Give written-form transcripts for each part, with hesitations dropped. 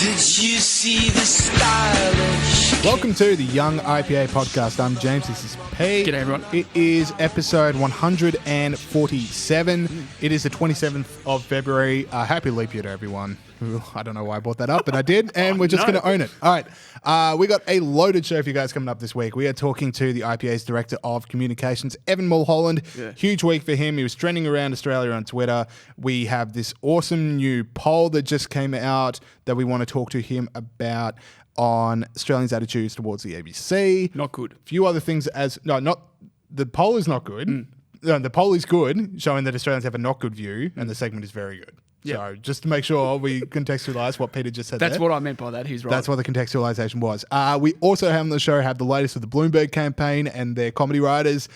Did you see the stylish? Welcome to the Young IPA podcast. I'm James. This is Pete. G'day, everyone. It is episode 147. It is the 27th of February. Happy leap year to everyone. I don't know why I brought that up, but I did, and we're just going to own it. All right. We got a loaded show for you guys coming up this week. We are talking to the IPA's Director of Communications, Evan Mulholland. Yeah. Huge week for him. He was trending around Australia on Twitter. We have this awesome new poll that just came out that we want to talk to him about on Australians' attitudes towards the ABC. Not good. A few other things the poll is not good. No, the poll is good, showing that Australians have a not good view, and the segment is very good. Yep. So just to make sure we contextualise what Peter just said That's there. what I meant by that. He's right. That's what the contextualisation was. We also have on the show the latest of the Bloomberg campaign and their comedy writers.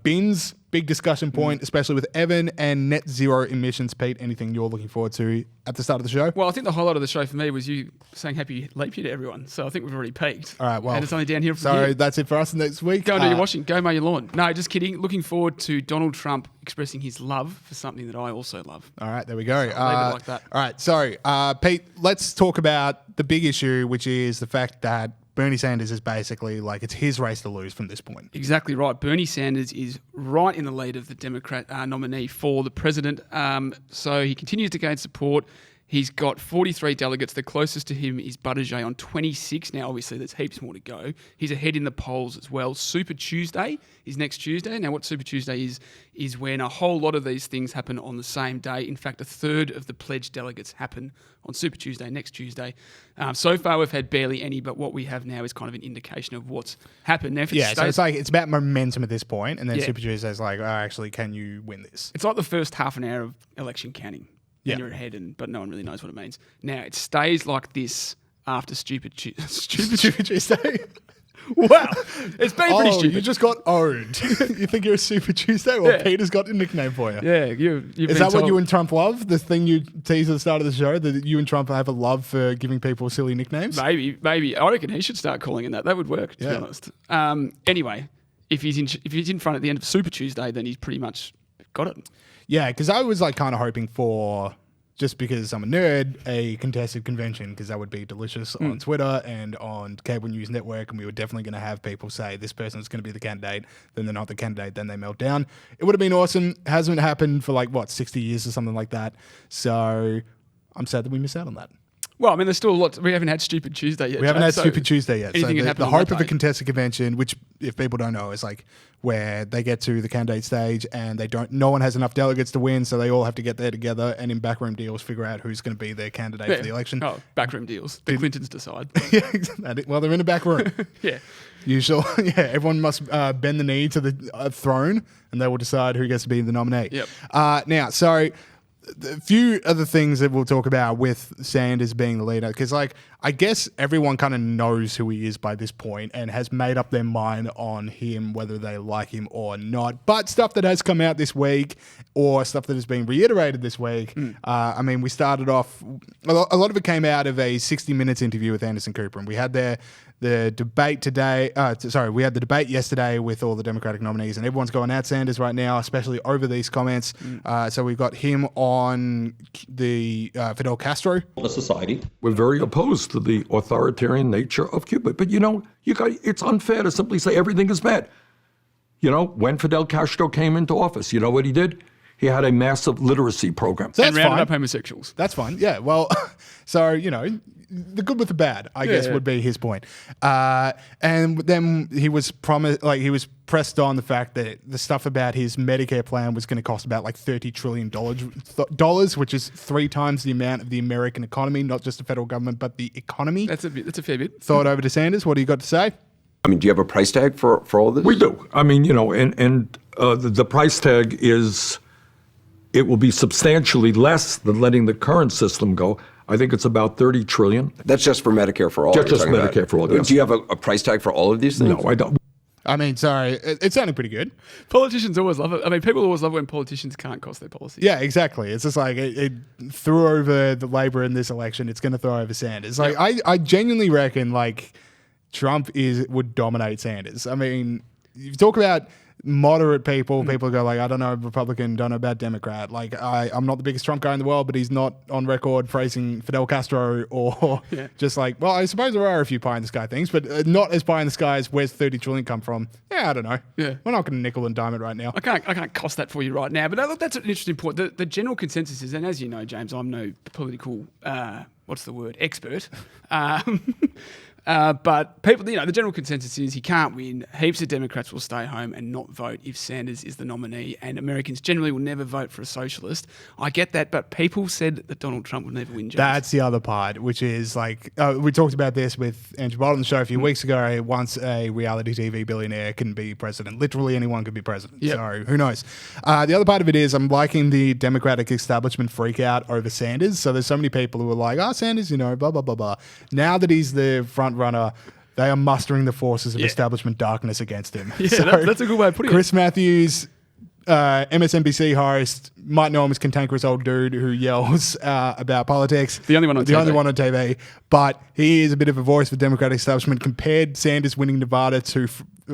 Bins, big discussion point, especially with Evan, and net zero emissions. Pete, anything you're looking forward to at the start of the show? Well, I think the highlight of the show for me was you saying happy leap year to everyone. So I think we've already peaked. All right, well. And it's only down here from So here. that's it for us next week. Go and do your washing. Go mow your lawn. No, just kidding. Looking forward to Donald Trump expressing his love for something that I also love. All right, there we go. So I'll leave it like that. All right, so Pete, let's talk about the big issue, which is the fact that Bernie Sanders is basically like it's his race to lose from this point. Exactly right. Bernie Sanders is right in the lead of the Democrat nominee for the president. So he continues to gain support. He's got 43 delegates. The closest to him is Buttigieg on 26. Now, obviously, there's heaps more to go. He's ahead in the polls as well. Super Tuesday is next Tuesday. Now, what Super Tuesday is when a whole lot of these things happen on the same day. In fact, a third of the pledged delegates happen on Super Tuesday, next Tuesday. So far, we've had barely any, but what we have now is kind of an indication of what's happened. Now, if it So it's about momentum at this point, and then Yeah. Super Tuesday is like, oh, actually, can you win this? It's like the first half an hour of election counting. Yeah. And you're ahead, but no one really knows what it means. Now, it stays like this after Stupid Tuesday. Stupid Tuesday. Wow. It's been pretty stupid. You just got owned. You think you're a Super Tuesday? Well, Yeah. Peter's got a nickname for you. Yeah, you've been Is that what told- you and Trump love? The thing you teased at the start of the show, that you and Trump have a love for giving people silly nicknames? Maybe. I reckon he should start calling it that. That would work, to Yeah. be honest. Anyway, if he's in front at the end of Super Tuesday, then he's pretty much got it. Yeah, because I was like kind of hoping for, just because I'm a nerd, a contested convention, because that would be delicious on Twitter and on Cable News Network, and we were definitely going to have people say this person's going to be the candidate, then they're not the candidate, then they melt down. It would have been awesome. Hasn't happened for 60 years or something like that. So I'm sad that we missed out on that. Well, I mean, there's still a lot. We haven't had Stupid Tuesday yet. We haven't Jay, had so Stupid Tuesday yet. So anything can the happen on hope that of a day. contested convention, which if people don't know, is like where they get to the candidate stage and no one has enough delegates to win, so they all have to get there together and in backroom deals figure out who's going to be their candidate for the election. Oh, backroom deals. The Clintons decide. Yeah, exactly. Well, they're in a back room. Yeah. Usually, everyone must bend the knee to the throne, and they will decide who gets to be the nominee. Yep. Now, so a few other things that we'll talk about with Sanders being the leader, because I guess everyone kind of knows who he is by this point and has made up their mind on him, whether they like him or not. But stuff that has come out this week or stuff that has been reiterated this week, I mean, we started off, a lot of it came out of a 60 Minutes interview with Anderson Cooper, and we had the debate today. We had the debate yesterday with all the Democratic nominees, and everyone's going at Sanders right now, especially over these comments. So we've got him on the Fidel Castro. A society. We're very opposed to the authoritarian nature of Cuba. But it's unfair to simply say everything is bad. When Fidel Castro came into office, you know what he did? He had a massive literacy program. So And that's rounded fine. up homosexuals. That's fine. Yeah. Well, so, the good with the bad, I guess, would be his point. And then he was pressed on the fact that the stuff about his Medicare plan was going to cost about $30 trillion, which is 3 times the amount of the American economy, not just the federal government, but the economy. That's a fair bit. Throw it over to Sanders. What do you got to say? I mean, do you have a price tag for all this? We do. I mean, the price tag is, it will be substantially less than letting the current system go. I think it's about $30 trillion. That's just for Medicare for all. Just you're talking Medicare about. for all, yes. Do you have a price tag for all of these things? No, I don't. I mean, sorry, it sounded pretty good. Politicians always love it. I mean, people always love when politicians can't cost their policies. Yeah, exactly. It's just like it threw over the Labor in this election. It's going to throw over Sanders. I genuinely reckon Trump would dominate Sanders. I mean, you talk about moderate people go like, I don't know Republican, don't know about Democrat. Like I'm not the biggest Trump guy in the world, but he's not on record praising Fidel Castro or just like, well, I suppose there are a few pie in the sky things, but not as pie in the sky as where's 30 trillion come from. Yeah, I don't know. Yeah. We're not going to nickel and dime it right now. I can't cost that for you right now, but look, that's an interesting point. The general consensus is, and as you know, James, I'm no political, expert. But people, the general consensus is he can't win. Heaps of Democrats will stay home and not vote if Sanders is the nominee, and Americans generally will never vote for a socialist. I get that, but people said that Donald Trump would never win. James. That's the other part, which is like, we talked about this with Andrew Bolton on the show a few weeks ago. Once a reality TV billionaire can be president, literally anyone can be president. Yep. So who knows? The other part of it is I'm liking the Democratic establishment freak out over Sanders. So there's so many people who are like, Sanders, blah, blah, blah, blah. Now that he's the front runner, they are mustering the forces of establishment darkness against him. Yeah, so that's a good way of putting Chris Matthews, MSNBC host, might know him as cantankerous old dude who yells about politics. The only one on TV. But he is a bit of a voice for the Democratic establishment. Compared Sanders winning Nevada to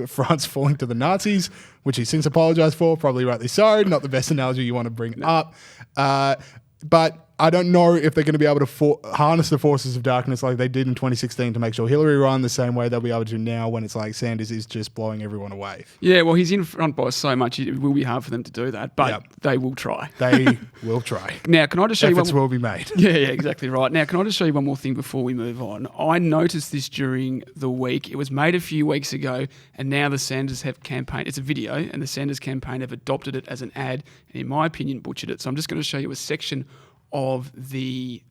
France falling to the Nazis, which he since apologized for, probably rightly so. Not the best analogy you want to bring up. But I don't know if they're going to be able to harness the forces of darkness like they did in 2016 to make sure Hillary won, the same way they'll be able to now when it's like Sanders is just blowing everyone away. Yeah, well, he's in front by so much, it will be hard for them to do that, but they will try. They will try. Now, can I just show you efforts will be made. Yeah, exactly right. Now, can I just show you one more thing before we move on? I noticed this during the week. It was made a few weeks ago, and now the Sanders have campaign. It's a video, and the Sanders campaign have adopted it as an ad, and in my opinion, butchered it. So I'm just going to show you a section of the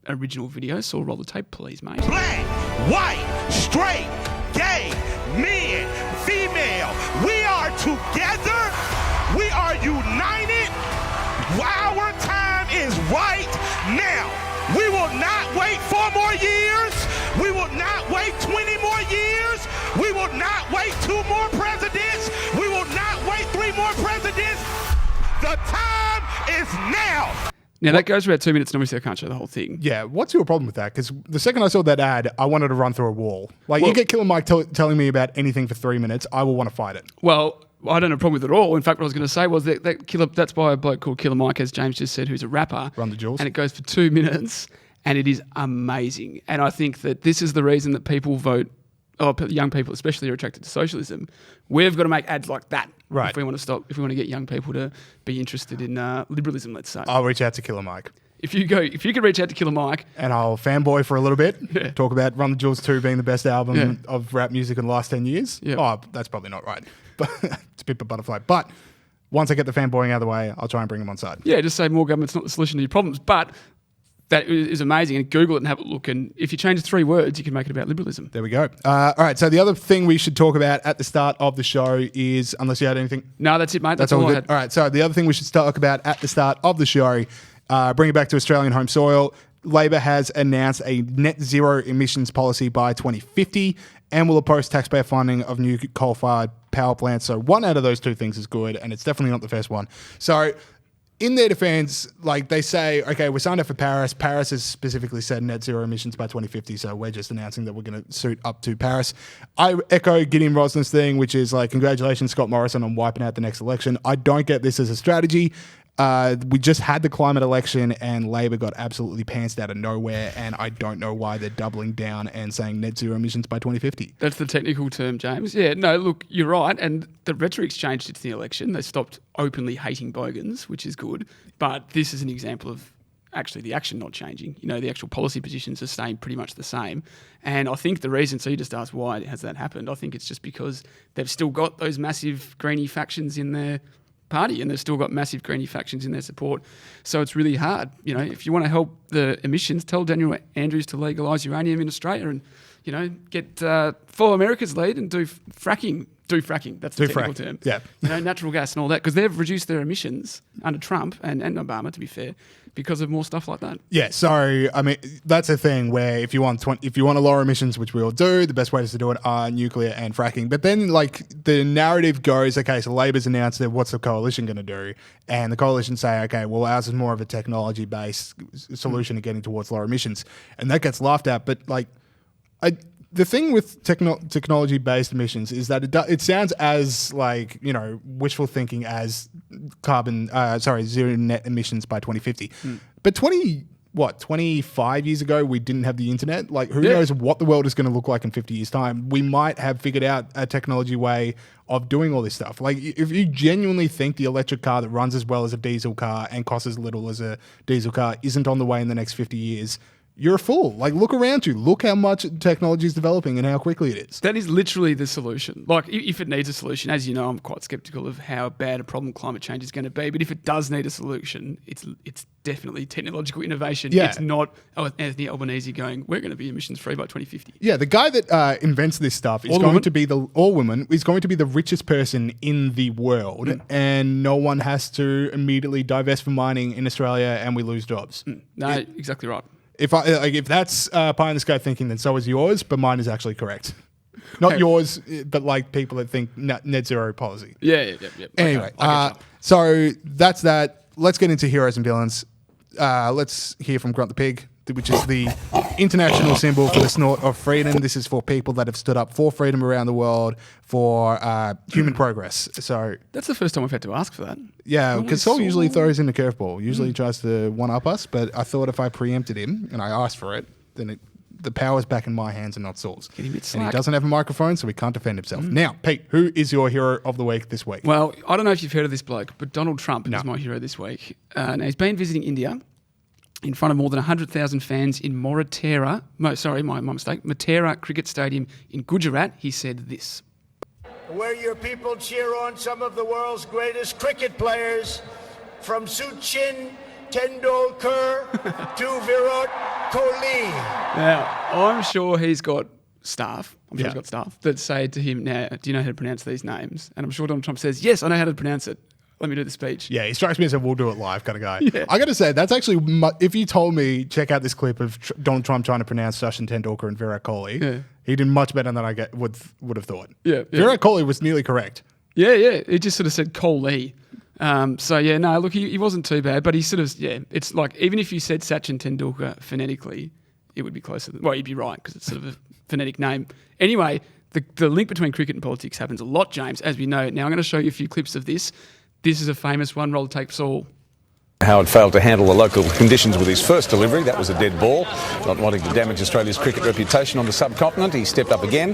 original video. So roll the tape, please, mate. Black, white, straight, gay, men, female. We are together. We are united. Our time is right now. We will not wait 4 more years. We will not wait 20 more years. We will not wait 2 more presidents. We will not wait 3 more presidents. The time is now. Now, that goes for about 2 minutes, and obviously I can't show the whole thing. Yeah, what's your problem with that? Because the second I saw that ad, I wanted to run through a wall. Like, you get Killer Mike telling me about anything for 3 minutes, I will want to fight it. Well, I don't have a problem with it at all. In fact, what I was going to say was that's by a bloke called Killer Mike, as James just said, who's a rapper. Run the jewels. And it goes for 2 minutes, and it is amazing. And I think that this is the reason that people vote, young people especially, are attracted to socialism. We've got to make ads like that. Right. If we want to get young people to be interested in liberalism, let's say. I'll reach out to Killer Mike. If you could reach out to Killer Mike. And I'll fanboy for a little bit. Talk about Run the Jewels 2 being the best album of rap music in the last 10 years. Yeah. Oh, that's probably not right. But it's a bit of a butterfly. But once I get the fanboying out of the way, I'll try and bring them on side. Yeah, just say more government's not the solution to your problems. But that is amazing. And Google it and have a look. And if you change 3 words, you can make it about liberalism. There we go. All right. So the other thing we should talk about at the start of the show is, unless you had anything. No, that's it, mate. That's all I had. All right. So the other thing we should talk about at the start of the show, bring it back to Australian home soil. Labor has announced a net zero emissions policy by 2050 and will oppose taxpayer funding of new coal-fired power plants. So one out of those 2 things is good, and it's definitely not the first one. So in their defense, like they say, okay, we're signed up for Paris. Paris has specifically said net zero emissions by 2050, so we're just announcing that we're going to suit up to Paris. I echo Gideon Rosner's thing, which is like, congratulations, Scott Morrison, on wiping out the next election. I don't get this as a strategy. We just had the climate election and Labor got absolutely pantsed out of nowhere, and I don't know why they're doubling down and saying net zero emissions by 2050. That's the technical term, James. Yeah, no, look, you're right, and the rhetoric's changed since the election. They stopped openly hating bogans, which is good, but this is an example of actually the action not changing. The actual policy positions are staying pretty much the same. And I think the reason, so you just asked why has that happened, I think it's just because they've still got those massive greenie factions in their party, and they've still got massive greenie factions in their support. So it's really hard. If you want to help the emissions, tell Daniel Andrews to legalise uranium in Australia and, follow America's lead and do fracking. Do fracking. That's the technical term. Yeah. Natural gas and all that, because they've reduced their emissions under Trump and Obama, to be fair, because of more stuff like that. Yeah, so I mean that's a thing where if you want to lower emissions, which we all do, the best ways to do it are nuclear and fracking. But then like the narrative goes, okay, so Labor's announced that what's the coalition going to do? And the coalition say, okay, well ours is more of a technology-based solution to getting towards lower emissions, and that gets laughed at. But like, the thing with technology-based emissions is that it sounds as like, wishful thinking as zero net emissions by 2050. But 25 years ago, we didn't have the internet. Like, who knows what the world is going to look like in 50 years' time? We might have figured out a technology way of doing all this stuff. Like, if you genuinely think the electric car that runs as well as a diesel car and costs as little as a diesel car isn't on the way in the next 50 years, you're a fool. Like, look around you. Look how much technology is developing and how quickly it is. That is literally the solution. Like, if it needs a solution, as you know, I'm quite skeptical of how bad a problem climate change is going to be. But if it does need a solution, it's definitely technological innovation. Yeah. It's not Anthony Albanese going, we're going to be emissions free by 2050. Yeah, the guy that invents this stuff is going to be the richest person in the world, and no one has to immediately divest from mining in Australia, and we lose jobs. No, exactly right. If that's pie in the sky thinking, then so is yours, but mine is actually correct. Not yours, but like people that think net zero policy. Yeah. Anyway, Okay, so that's that. Let's get into heroes and villains. Let's hear from Grunt the Pig, which is the international symbol for the snort of freedom. This is for people that have stood up for freedom around the world, for human progress. So that's the first time I've had to ask for that. Yeah, because Saul usually throws in the curveball. Usually he tries to one-up us, but I thought if I preempted him and I asked for it, then the power's back in my hands and not Saul's. Get him a bit And he slack. doesn't have a microphone, so he can't defend himself. Now, Pete, who is your hero of the week this week? Well, I don't know if you've heard of this bloke, but Donald Trump is my hero this week. Now, he's been visiting India in front of more than 100,000 fans in Matera Cricket Stadium in Gujarat. He said this. Where your people cheer on some of the world's greatest cricket players, from Sachin Tendulkar to Virat Kohli. Now, I'm sure he's got staff. That say to him, now, do you know how to pronounce these names? And I'm sure Donald Trump says, yes, I know how to pronounce it. Let me do the speech. Yeah, he strikes me as a we'll do it live kind of guy. Yeah. I got to say, that's actually, if you told me, check out this clip of Donald Trump trying to pronounce Sachin Tendulkar and Virat Kohli, he did much better than I would have thought. Yeah. Virat Kohli was nearly correct. Yeah. He just sort of said Kohli. Look, he wasn't too bad, but he sort of, it's like, even if you said Sachin Tendulkar phonetically, it would be closer. You'd be right, because it's sort of a phonetic name. Anyway, the link between cricket and politics happens a lot, James, as we know. Now, I'm going to show you a few clips of this. This is a famous one. Roll the tape, Saul. Howard failed to handle the local conditions with his first delivery. That was a dead ball. Not wanting to damage Australia's cricket reputation on the subcontinent, he stepped up again.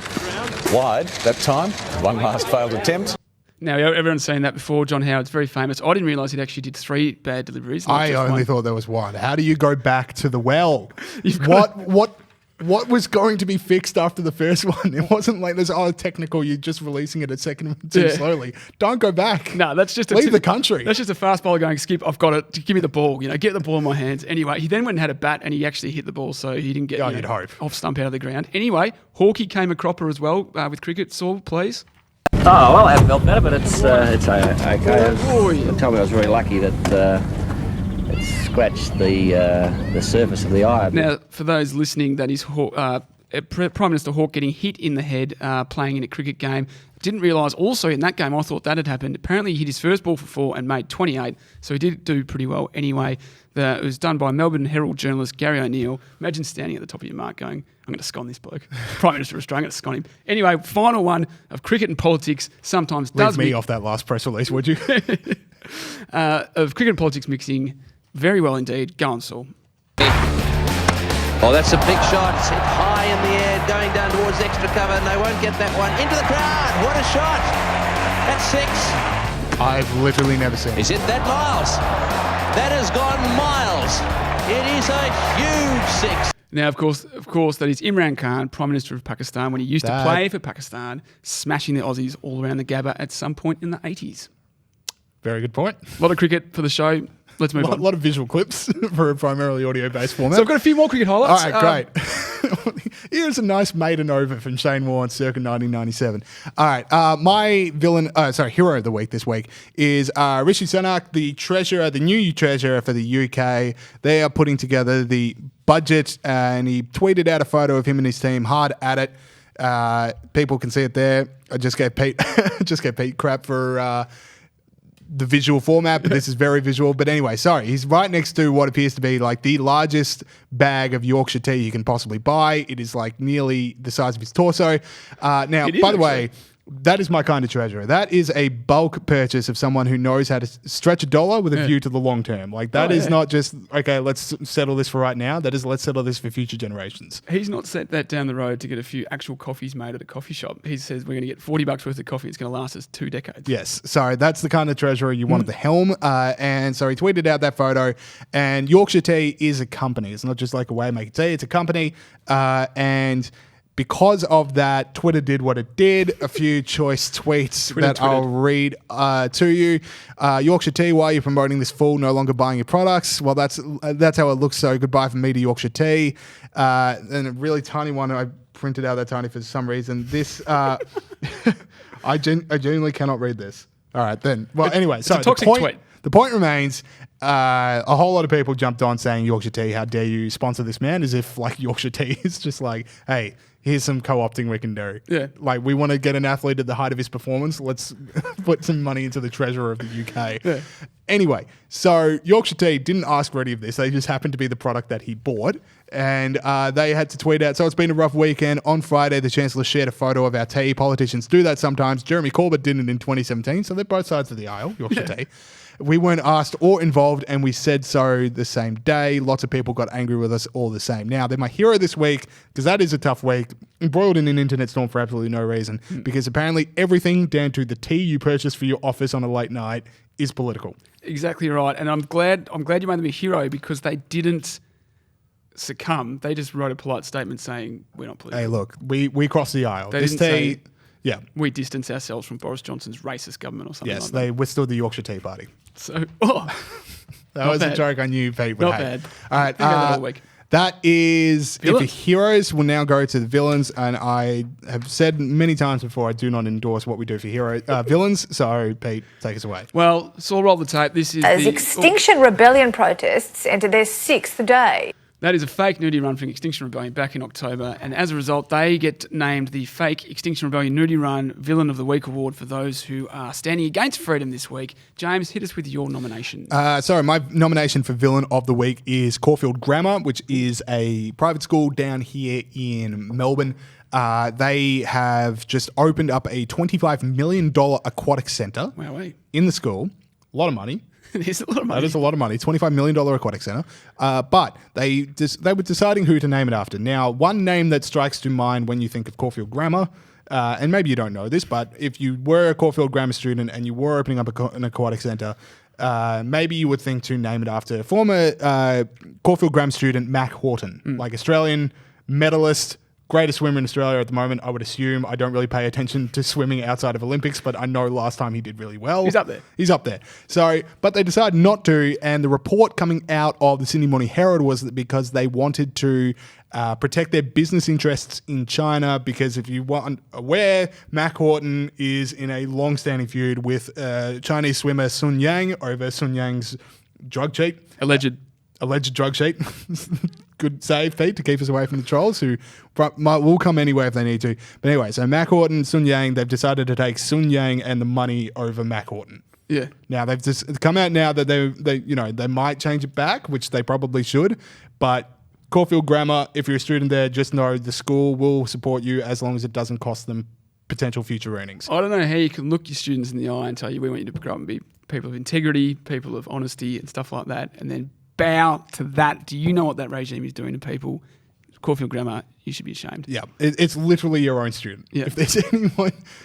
Wide that time. One last failed attempt. Now, everyone's seen that before. John Howard's very famous. I didn't realise he actually did 3 bad deliveries. I only thought there was one. How do you go back to the well? What was going to be fixed after the first one? It wasn't like there's technical, you're just releasing it a second too slowly. Don't go back. No, that's just leave the country. That's just a fast bowler going, Skip, I've got it. Give me the ball. Get the ball in my hands. Anyway, he then went and had a bat and he actually hit the ball, so he didn't get you'd hope. Off stump out of the ground. Anyway, Hawkey came a cropper as well with cricket. Saul, please. Oh, well, I haven't felt better, but it's okay. Tell me I was very lucky that it scratched the surface of the eye. Now, for those listening, that is Prime Minister Hawke getting hit in the head playing in a cricket game. Didn't realise also in that game, I thought that had happened. Apparently he hit his first ball for 4 and made 28, so he did do pretty well anyway. It was done by Melbourne Herald journalist Gary O'Neill. Imagine standing at the top of your mark going, I'm going to scon this bloke. Prime Minister of Australia, I'm going to scon him. Anyway, final one of cricket and politics sometimes does... Leave me off that last press release, would you? Of cricket and politics mixing very well indeed. Go on, Saul. Oh, that's a big shot. It's hit high in the air, going down towards extra cover, and they won't get that one. Into the crowd. What a shot. That's 6. I've literally never seen it. Is it that miles? That has gone miles. It is a huge 6. Now, of course, that is Imran Khan, Prime Minister of Pakistan, when he used to play for Pakistan, smashing the Aussies all around the Gabba at some point in the 80s. Very good point. A lot of cricket for the show. Let's move on. A lot of visual clips for a primarily audio-based format. So I've got a few more cricket highlights. All right, great. Here's a nice maiden over from Shane Warne circa 1997. All right, my hero of the week this week is Rishi Sunak, the new treasurer for the UK. They are putting together the budget, and he tweeted out a photo of him and his team hard at it. People can see it there. I just gave Pete crap for the visual format, but this is very visual. But anyway, sorry, he's right next to what appears to be like the largest bag of Yorkshire tea you can possibly buy. It is like nearly the size of his torso. Now, by the way, that is my kind of treasurer. That is a bulk purchase of someone who knows how to stretch a dollar with a view to the long term. Like that is not just, okay, let's settle this for right now. That is, let's settle this for future generations. He's not set that down the road to get a few actual coffees made at a coffee shop. He says we're going to get $40 worth of coffee. It's going to last us 2 decades. Yes. So that's the kind of treasurer you want at the helm. And so he tweeted out that photo. And Yorkshire Tea is a company. It's not just like a way of making tea. It's a company. And because of that, Twitter did what it did. A few choice tweets that I'll read to you. Yorkshire Tea, why are you promoting this fool? No longer buying your products. Well, that's how it looks. So goodbye from me to Yorkshire Tea. And a really tiny one. I printed out that tiny for some reason. This, I genuinely cannot read this. All right, then. Well, anyway. So the point remains, a whole lot of people jumped on saying Yorkshire Tea, how dare you sponsor this man, as if like Yorkshire Tea is just like, hey, here's some co-opting we can do. Yeah. Like we want to get an athlete at the height of his performance. Let's put some money into the treasurer of the UK. Yeah. Anyway, so Yorkshire Tea didn't ask for any of this. They just happened to be the product that he bought. And they had to tweet out, so it's been a rough weekend. On Friday, the Chancellor shared a photo of our tea. Politicians do that sometimes. Jeremy Corbyn did it in 2017, so they're both sides of the aisle, Yorkshire Tea. We weren't asked or involved, and we said so the same day. Lots of people got angry with us all the same. Now, they're my hero this week, because that is a tough week, embroiled in an internet storm for absolutely no reason, because apparently everything down to the tea you purchase for your office on a late night is political. Exactly right. And I'm glad you made them a hero, because they didn't succumb. They just wrote a polite statement saying, we're not political. Hey, look, we crossed the aisle. They this didn't tea... say, yeah, we distance ourselves from Boris Johnson's racist government or something like that. Yes, they withstood the Yorkshire Tea Party. So, that was a joke I knew Pete would hate. All right, all week. That is Villains. If the heroes. Will now go to the villains, and I have said many times before I do not endorse what we do for villains. So, Pete, take us away. Well, so I'll roll the tape. This is as Extinction Rebellion protests enter their 6th day. That is a fake nudie run from Extinction Rebellion back in October, and as a result, they get named the fake Extinction Rebellion nudie run Villain of the Week award for those who are standing against freedom this week. James, hit us with your nomination. My nomination for Villain of the Week is Caulfield Grammar, which is a private school down here in Melbourne. They have just opened up a $25 million aquatic centre in the school. A lot of money. It is a lot of money. That is a lot of money. $25 million aquatic centre. But they were deciding who to name it after. Now, one name that strikes to mind when you think of Caulfield Grammar, and maybe you don't know this, but if you were a Caulfield Grammar student and you were opening up an aquatic centre, maybe you would think to name it after former Caulfield Grammar student Mack Horton, like Australian medalist, greatest swimmer in Australia at the moment. I would assume. I don't really pay attention to swimming outside of Olympics, but I know last time he did really well. He's up there. He's up there. So, but they decided not to, and the report coming out of the Sydney Morning Herald was that because they wanted to protect their business interests in China, because if you weren't aware, Mack Horton is in a long-standing feud with Chinese swimmer Sun Yang over Sun Yang's drug cheat. Alleged drug cheat. Good save, Pete, to keep us away from the trolls who will come anyway if they need to. But anyway, so Mack Horton, Sun Yang, they've decided to take Sun Yang and the money over Mack Horton. Yeah. Now they've just come out now that they might change it back, which they probably should. But Caulfield Grammar, if you're a student there, just know the school will support you as long as it doesn't cost them potential future earnings. I don't know how you can look your students in the eye and tell you we want you to grow up and be people of integrity, people of honesty and stuff like that, and then bow to that. Do you know what that regime is doing to people? Caulfield Grammar, you should be ashamed. Yeah, it's literally your own student. Yeah. If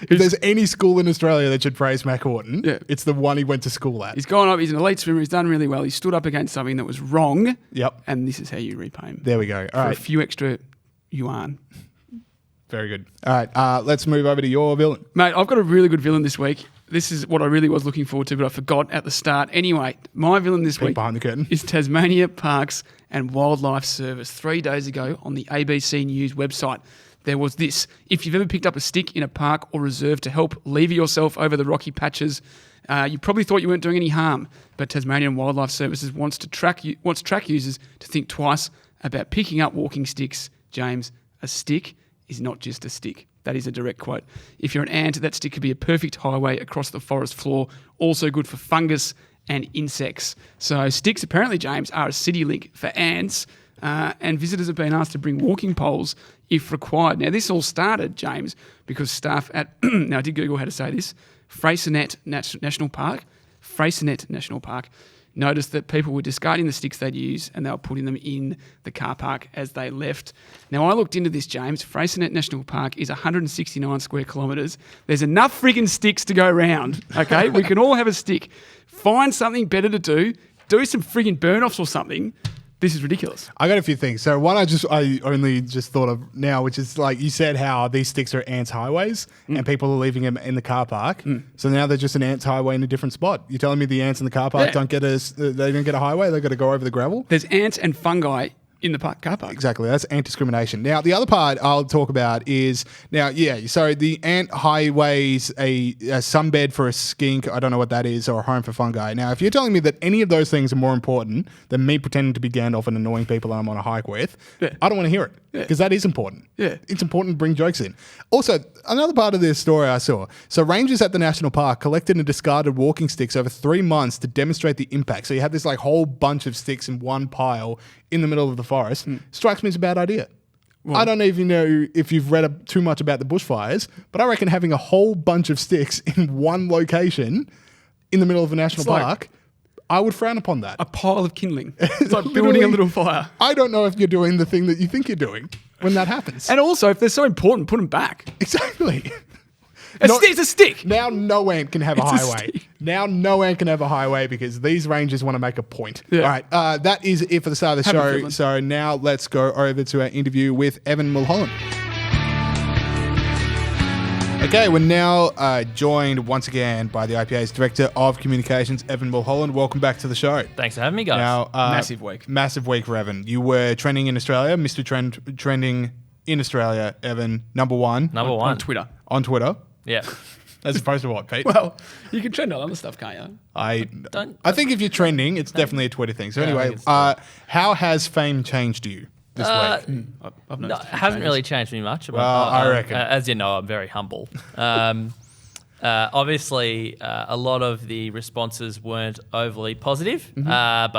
there's any school in Australia that should praise Mack Horton, it's the one he went to school at. He's gone up, he's an elite swimmer, he's done really well, he stood up against something that was wrong. Yep. And this is how you repay him. There we go. All right. For a few extra yuan. Very good. All right, let's move over to your villain. Mate, I've got a really good villain this week. This is what I really was looking forward to, but I forgot at the start. Anyway, my villain this week behind the curtain is Tasmania Parks and Wildlife Service. 3 days ago on the ABC News website, there was this. If you've ever picked up a stick in a park or reserve to help lever yourself over the rocky patches, you probably thought you weren't doing any harm, but Tasmanian Wildlife Services wants track users to think twice about picking up walking sticks. James, a stick is not just a stick. That is a direct quote. If you're an ant, that stick could be a perfect highway across the forest floor. Also good for fungus and insects. So sticks, apparently, James, are a city link for ants, and visitors have been asked to bring walking poles if required. Now, this all started, James, because staff at, now I did Google how to say this, Freycinet National Park, noticed that people were discarding the sticks they'd use and they were putting them in the car park as they left. Now, I looked into this, James. Freycinet National Park is 169 square kilometres. There's enough friggin' sticks to go around, okay? We can all have a stick. Find something better to do some friggin' burn-offs or something. This is ridiculous. I got a few things. So one, I only just thought of now, which is like you said, how these sticks are ants highways and people are leaving them in the car park. So now they're just an ants highway in a different spot. You're telling me the ants in the car park don't get a highway? They've got to go over the gravel? There's ants and fungi in the car park. Exactly. That's ant-discrimination. Now, the other part I'll talk about is, so the ant highway's a sunbed for a skink, I don't know what that is, or a home for fungi. Now, if you're telling me that any of those things are more important than me pretending to be Gandalf and annoying people I'm on a hike with, I don't want to hear it. Because that is important. Yeah. It's important to bring jokes in. Also, another part of this story I saw. So rangers at the national park collected and discarded walking sticks over 3 months to demonstrate the impact. So you had this like whole bunch of sticks in one pile in the middle of the forest. Strikes me as a bad idea. Well, I don't even know if you've read too much about the bushfires, but I reckon having a whole bunch of sticks in one location in the middle of a national park, I would frown upon that. A pile of kindling. It's like building a little fire. I don't know if you're doing the thing that you think you're doing when that happens. And also, if they're so important, put them back. Exactly. It's a stick. Now no ant can have a highway. Now no ant can have a highway because these rangers want to make a point. Yeah. All right, that is it for the start of the show. So now let's go over to our interview with Evan Mulholland. Okay, we're now joined once again by the IPA's Director of Communications, Evan Mulholland. Welcome back to the show. Thanks for having me, guys. Now, massive week. Massive week for Evan. You were trending in Australia, Mr. Trending in Australia, Evan, number one. On Twitter. On Twitter. Yeah. As opposed to what, Pete? Well, you can trend on other stuff, can't you? I think if you're trending, it's definitely a Twitter thing. So anyway, how has fame changed you this week? I've no, it hasn't really changed me much. Well, I reckon. As you know, I'm very humble. Obviously, a lot of the responses weren't overly positive, but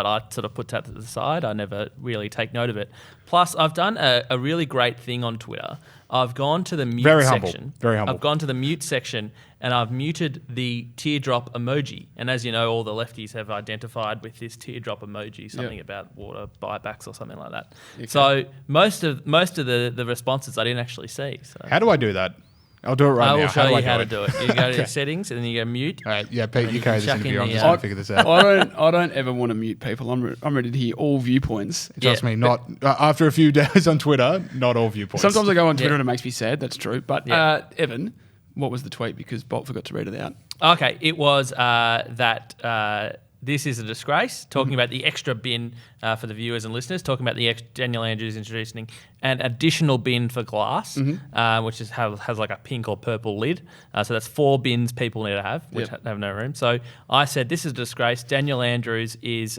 I sort of put that to the side. I never really take note of it. Plus, I've done a really great thing on Twitter. I've gone to the mute section. Very humble. I've gone to the mute section and I've muted the teardrop emoji. And as you know, all the lefties have identified with this teardrop emoji, something about water buybacks or something like that. Okay. So most of the responses I didn't actually see. So. How do I do that? I'll do it right now. I will show you how to do it. You go to your settings and then you go mute. All right, yeah, Pete, you carry this interview. I'm just trying to figure this out. I don't ever want to mute people. I'm ready to hear all viewpoints. Trust me, not after a few days on Twitter, not all viewpoints. Sometimes I go on Twitter and it makes me sad. That's true. But Evan, what was the tweet? Because Bolt forgot to read it out. Okay, it was that this is a disgrace, talking about the extra bin for the viewers and listeners, talking about the Daniel Andrews introducing an additional bin for glass, which has like a pink or purple lid. So that's 4 bins people need to have, which have no room. So I said, this is a disgrace. Daniel Andrews is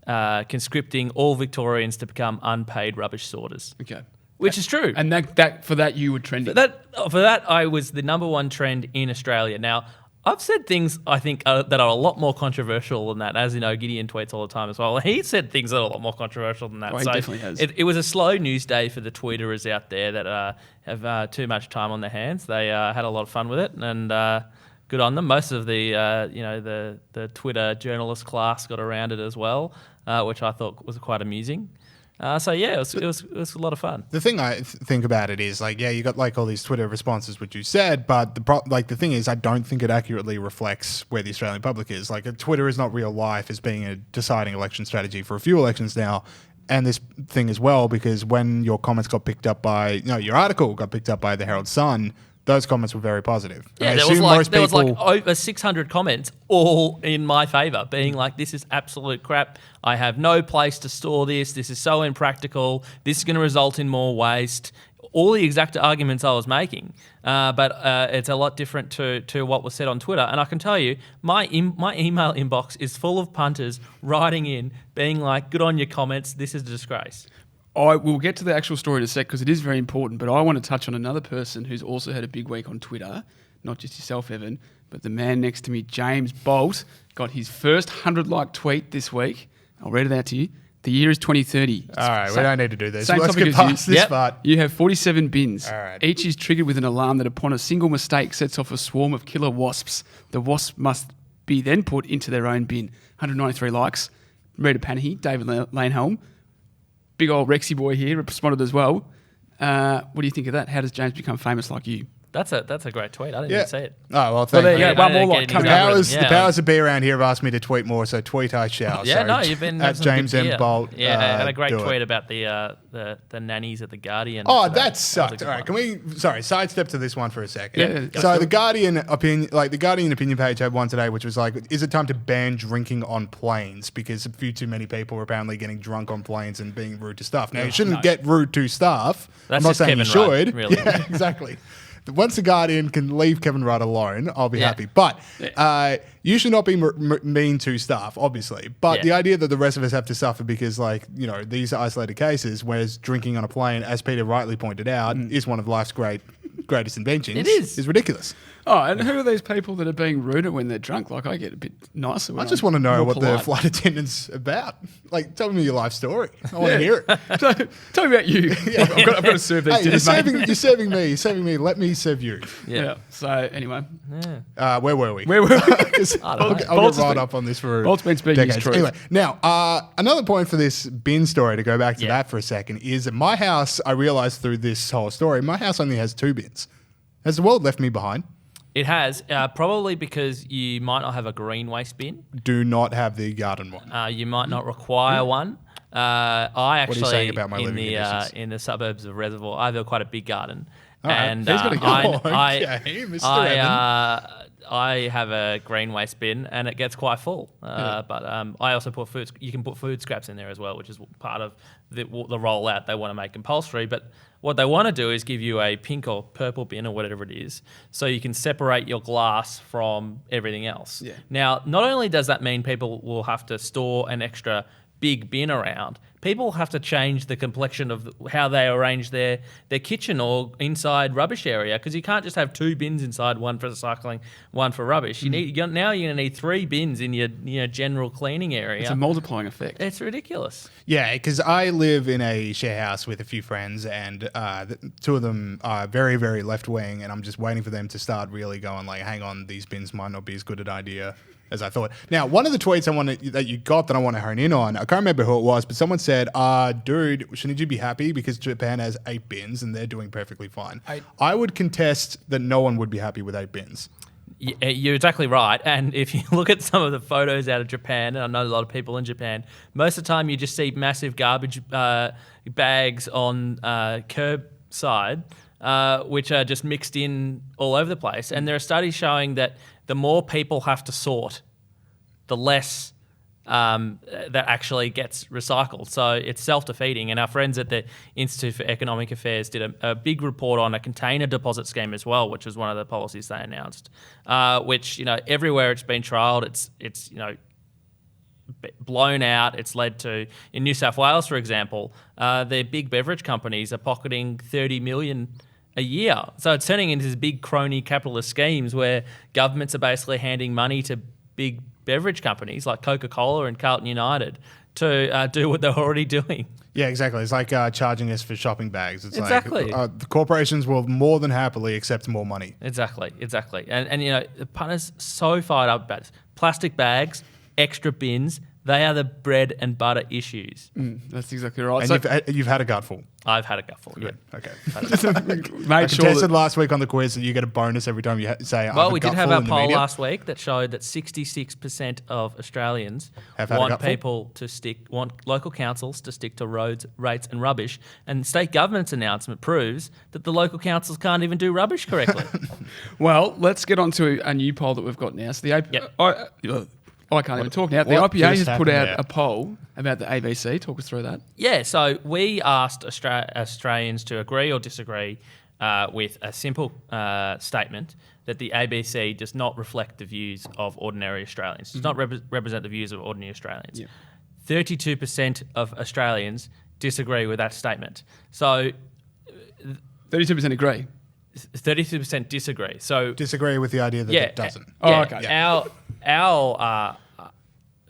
conscripting all Victorians to become unpaid rubbish sorters. Okay. Which is true. And that for that you were trending. For that I was the number one trend in Australia. Now, I've said things I think that are a lot more controversial than that. As you know, Gideon tweets all the time as well. He said things that are a lot more controversial than that. Well, he definitely has. It was a slow news day for the tweeters out there that have too much time on their hands. They had a lot of fun with it, and good on them. Most of the the Twitter journalist class got around it as well, which I thought was quite amusing. It was a lot of fun. The thing I think about it is you got like all these Twitter responses, which you said, but the thing is, I don't think it accurately reflects where the Australian public is. Like, Twitter is not real life as being a deciding election strategy for a few elections now, and this thing as well, because when your comments got picked up by, your article got picked up by the Herald Sun, those comments were very positive. Yeah, there was like over 600 comments all in my favour, being like, this is absolute crap. I have no place to store this. This is so impractical. This is going to result in more waste. All the exact arguments I was making, but it's a lot different to what was said on Twitter. And I can tell you, my email inbox is full of punters writing in, being like, good on your comments. This is a disgrace. I will get to the actual story in a sec because it is very important, but I want to touch on another person who's also had a big week on Twitter, not just yourself, Evan, but the man next to me, James Bolt, got his first 100-like tweet this week. I'll read it out to you. The year is 2030. All right, we don't need to do this. Same Let's topic get as past you. this part. You have 47 bins. All right. Each is triggered with an alarm that upon a single mistake sets off a swarm of killer wasps. The wasps must be then put into their own bin. 193 likes. Rita Panahy, David Lanehelm. Big old Rexy boy here responded as well. What do you think of that? How does James become famous like you? That's a great tweet. I didn't even see it. Oh, well, thank there you. you go. One more like coming up. The powers that be around here have asked me to tweet more, so tweet I shall. Yeah, So no, you've been at James M. Bolt. Yeah, I had a great do tweet it. about the nannies at the Guardian. Oh, So that was a sucked. good All right, one. can we? Sorry, sidestep to this one for a second. Yeah, So the Guardian opinion page had one today, which was like, "Is it time to ban drinking on planes because a few too many people are apparently getting drunk on planes and being rude to staff?" Now you shouldn't get rude to staff. That's I'm not just saying Kevin you Rudd, should. really. Yeah, exactly. Once the Guardian can leave Kevin Rudd alone, I'll be happy. But you should not be mean to staff, obviously. But the idea that the rest of us have to suffer because, like, you know, these are isolated cases, whereas drinking on a plane, as Peter rightly pointed out, is one of life's greatest inventions. It is ridiculous. Oh, and who are these people that are being ruder when they're drunk? Like, I get a bit nicer. When I just want to know more what the polite. flight attendant's about. Like, tell me your life story. I want to hear it. Tell me about you. I've got to serve these Hey, dinners, mate. you're serving me. You're serving me. Let me serve you. Yeah. So anyway, Where were we? Where were we? I'll get right up on this for Bolt's been speaking his decades. truth. Anyway, now, another point for this bin story, to go back to that for a second, is that my house, I realized through this whole story, my house only has 2 bins. Has the world left me behind? It has, probably because you might not have a green waste bin. Do not have the garden one. You might not require one. I actually, What are you saying about my living conditions? in the suburbs of Reservoir, I have quite a big garden. All right. And He's gotta go. Okay, Mr. Evan. I have a green waste bin and it gets quite full. But I also put food. You can put food scraps in there as well, which is part of the rollout they want to make compulsory. But what they want to do is give you a pink or purple bin or whatever it is, so you can separate your glass from everything else. Yeah. Now, not only does that mean people will have to store an extra big bin around, people have to change the complexion of how they arrange their kitchen or inside rubbish area, because you can't just have 2 bins inside, one for recycling, one for rubbish. Now you're going to need 3 bins in your general cleaning area. It's a multiplying effect. It's ridiculous. Yeah, because I live in a share house with a few friends, and 2 of them are very, very left wing, and I'm just waiting for them to start really going like, hang on, these bins might not be as good an idea as I thought. Now, one of the tweets that you got that I want to hone in on, I can't remember who it was, but someone said, dude, shouldn't you be happy because Japan has 8 bins and they're doing perfectly fine? I would contest that no one would be happy with 8 bins. You're exactly right. And if you look at some of the photos out of Japan, and I know a lot of people in Japan, most of the time you just see massive garbage bags on curbside, which are just mixed in all over the place. And there are studies showing that the more people have to sort, the less that actually gets recycled. So it's self-defeating. And our friends at the Institute for Economic Affairs did a big report on a container deposit scheme as well, which was one of the policies they announced, which, everywhere it's been trialled, it's blown out. It's led to, in New South Wales, for example, their big beverage companies are pocketing 30 million a year. So it's turning into these big crony capitalist schemes where governments are basically handing money to big beverage companies like Coca-Cola and Carlton United to do what they're already doing. Yeah, exactly. It's like charging us for shopping bags. It's exactly. Like the corporations will more than happily accept more money. Exactly. And the punters so fired up about this. Plastic bags, extra bins, they are the bread and butter issues. That's exactly right. And you've had a gutful. I've had a gutful. Good. Okay. I contested last week on the quiz that you get a bonus every time you say. Well, we did have our poll last week that showed that 66% of Australians want local councils to stick to roads, rates, and rubbish. And state government's announcement proves that the local councils can't even do rubbish correctly. Well, let's get on to a new poll that we've got now. So the I can't even talk now. The IPA has put out a poll about the ABC. Talk us through that. Yeah, so we asked Australians to agree or disagree with a simple statement that the ABC does not reflect the views of ordinary Australians. Does not represent the views of ordinary Australians. 32% of Australians disagree with that statement. So 32% agree. 32% disagree. So Disagree with the idea that it doesn't. Oh, okay. Our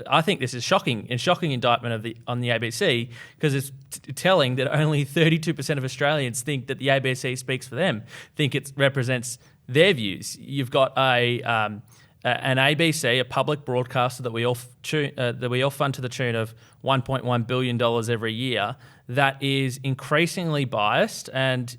I think this is shocking indictment on the ABC, because it's telling that only 32% of Australians think that the ABC speaks for them, think it represents their views. You've got an ABC, a public broadcaster that we all fund to the tune of $1.1 billion every year, that is increasingly biased, and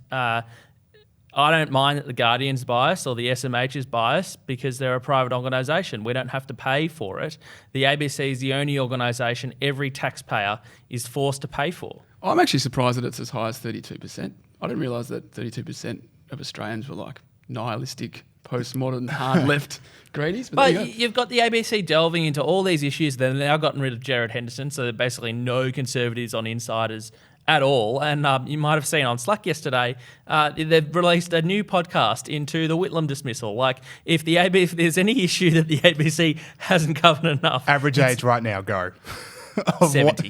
I don't mind that the Guardian's biased or the SMH is biased, because they're a private organisation. We don't have to pay for it. The ABC is the only organisation every taxpayer is forced to pay for. I'm actually surprised that it's as high as 32%. I didn't realise that 32% of Australians were like nihilistic, postmodern, hard left greenies. But you've got the ABC delving into all these issues. They've now gotten rid of Jared Henderson, so there are basically no Conservatives on Insiders at all. And you might have seen on Slack yesterday, they've released a new podcast into the Whitlam dismissal. Like, if there's any issue that the ABC hasn't covered enough. Average age right now, go. 70.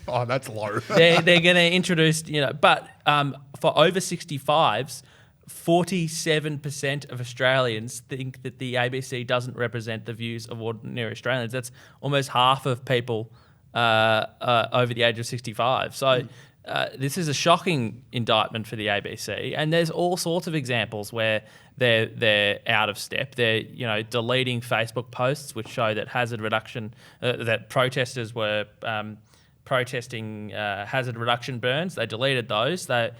Oh, that's low. They're going to introduce, but for over 65s, 47% of Australians think that the ABC doesn't represent the views of ordinary Australians. That's almost half of people over the age of 65. So this is a shocking indictment for the ABC, and there's all sorts of examples where they're out of step. They're deleting Facebook posts which show that hazard reduction, that protesters were protesting hazard reduction burns. They deleted those. Their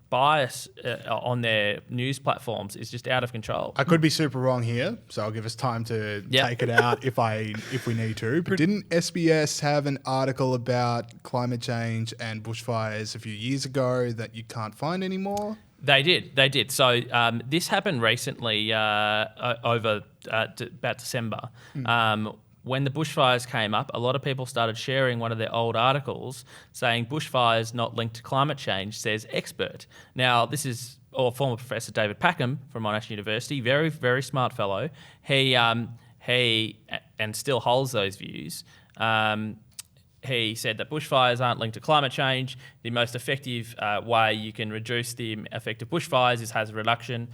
bias on their news platforms is just out of control. I could be super wrong here, so I'll give us time to take it out if we need to. But didn't SBS have an article about climate change and bushfires a few years ago that you can't find anymore? They did. So this happened recently over about December. When the bushfires came up, a lot of people started sharing one of their old articles saying bushfires not linked to climate change, says expert. Now, this is former Professor David Packham from Monash University, very, very smart fellow. He and still holds those views. He said that bushfires aren't linked to climate change. The most effective way you can reduce the effect of bushfires is hazard reduction.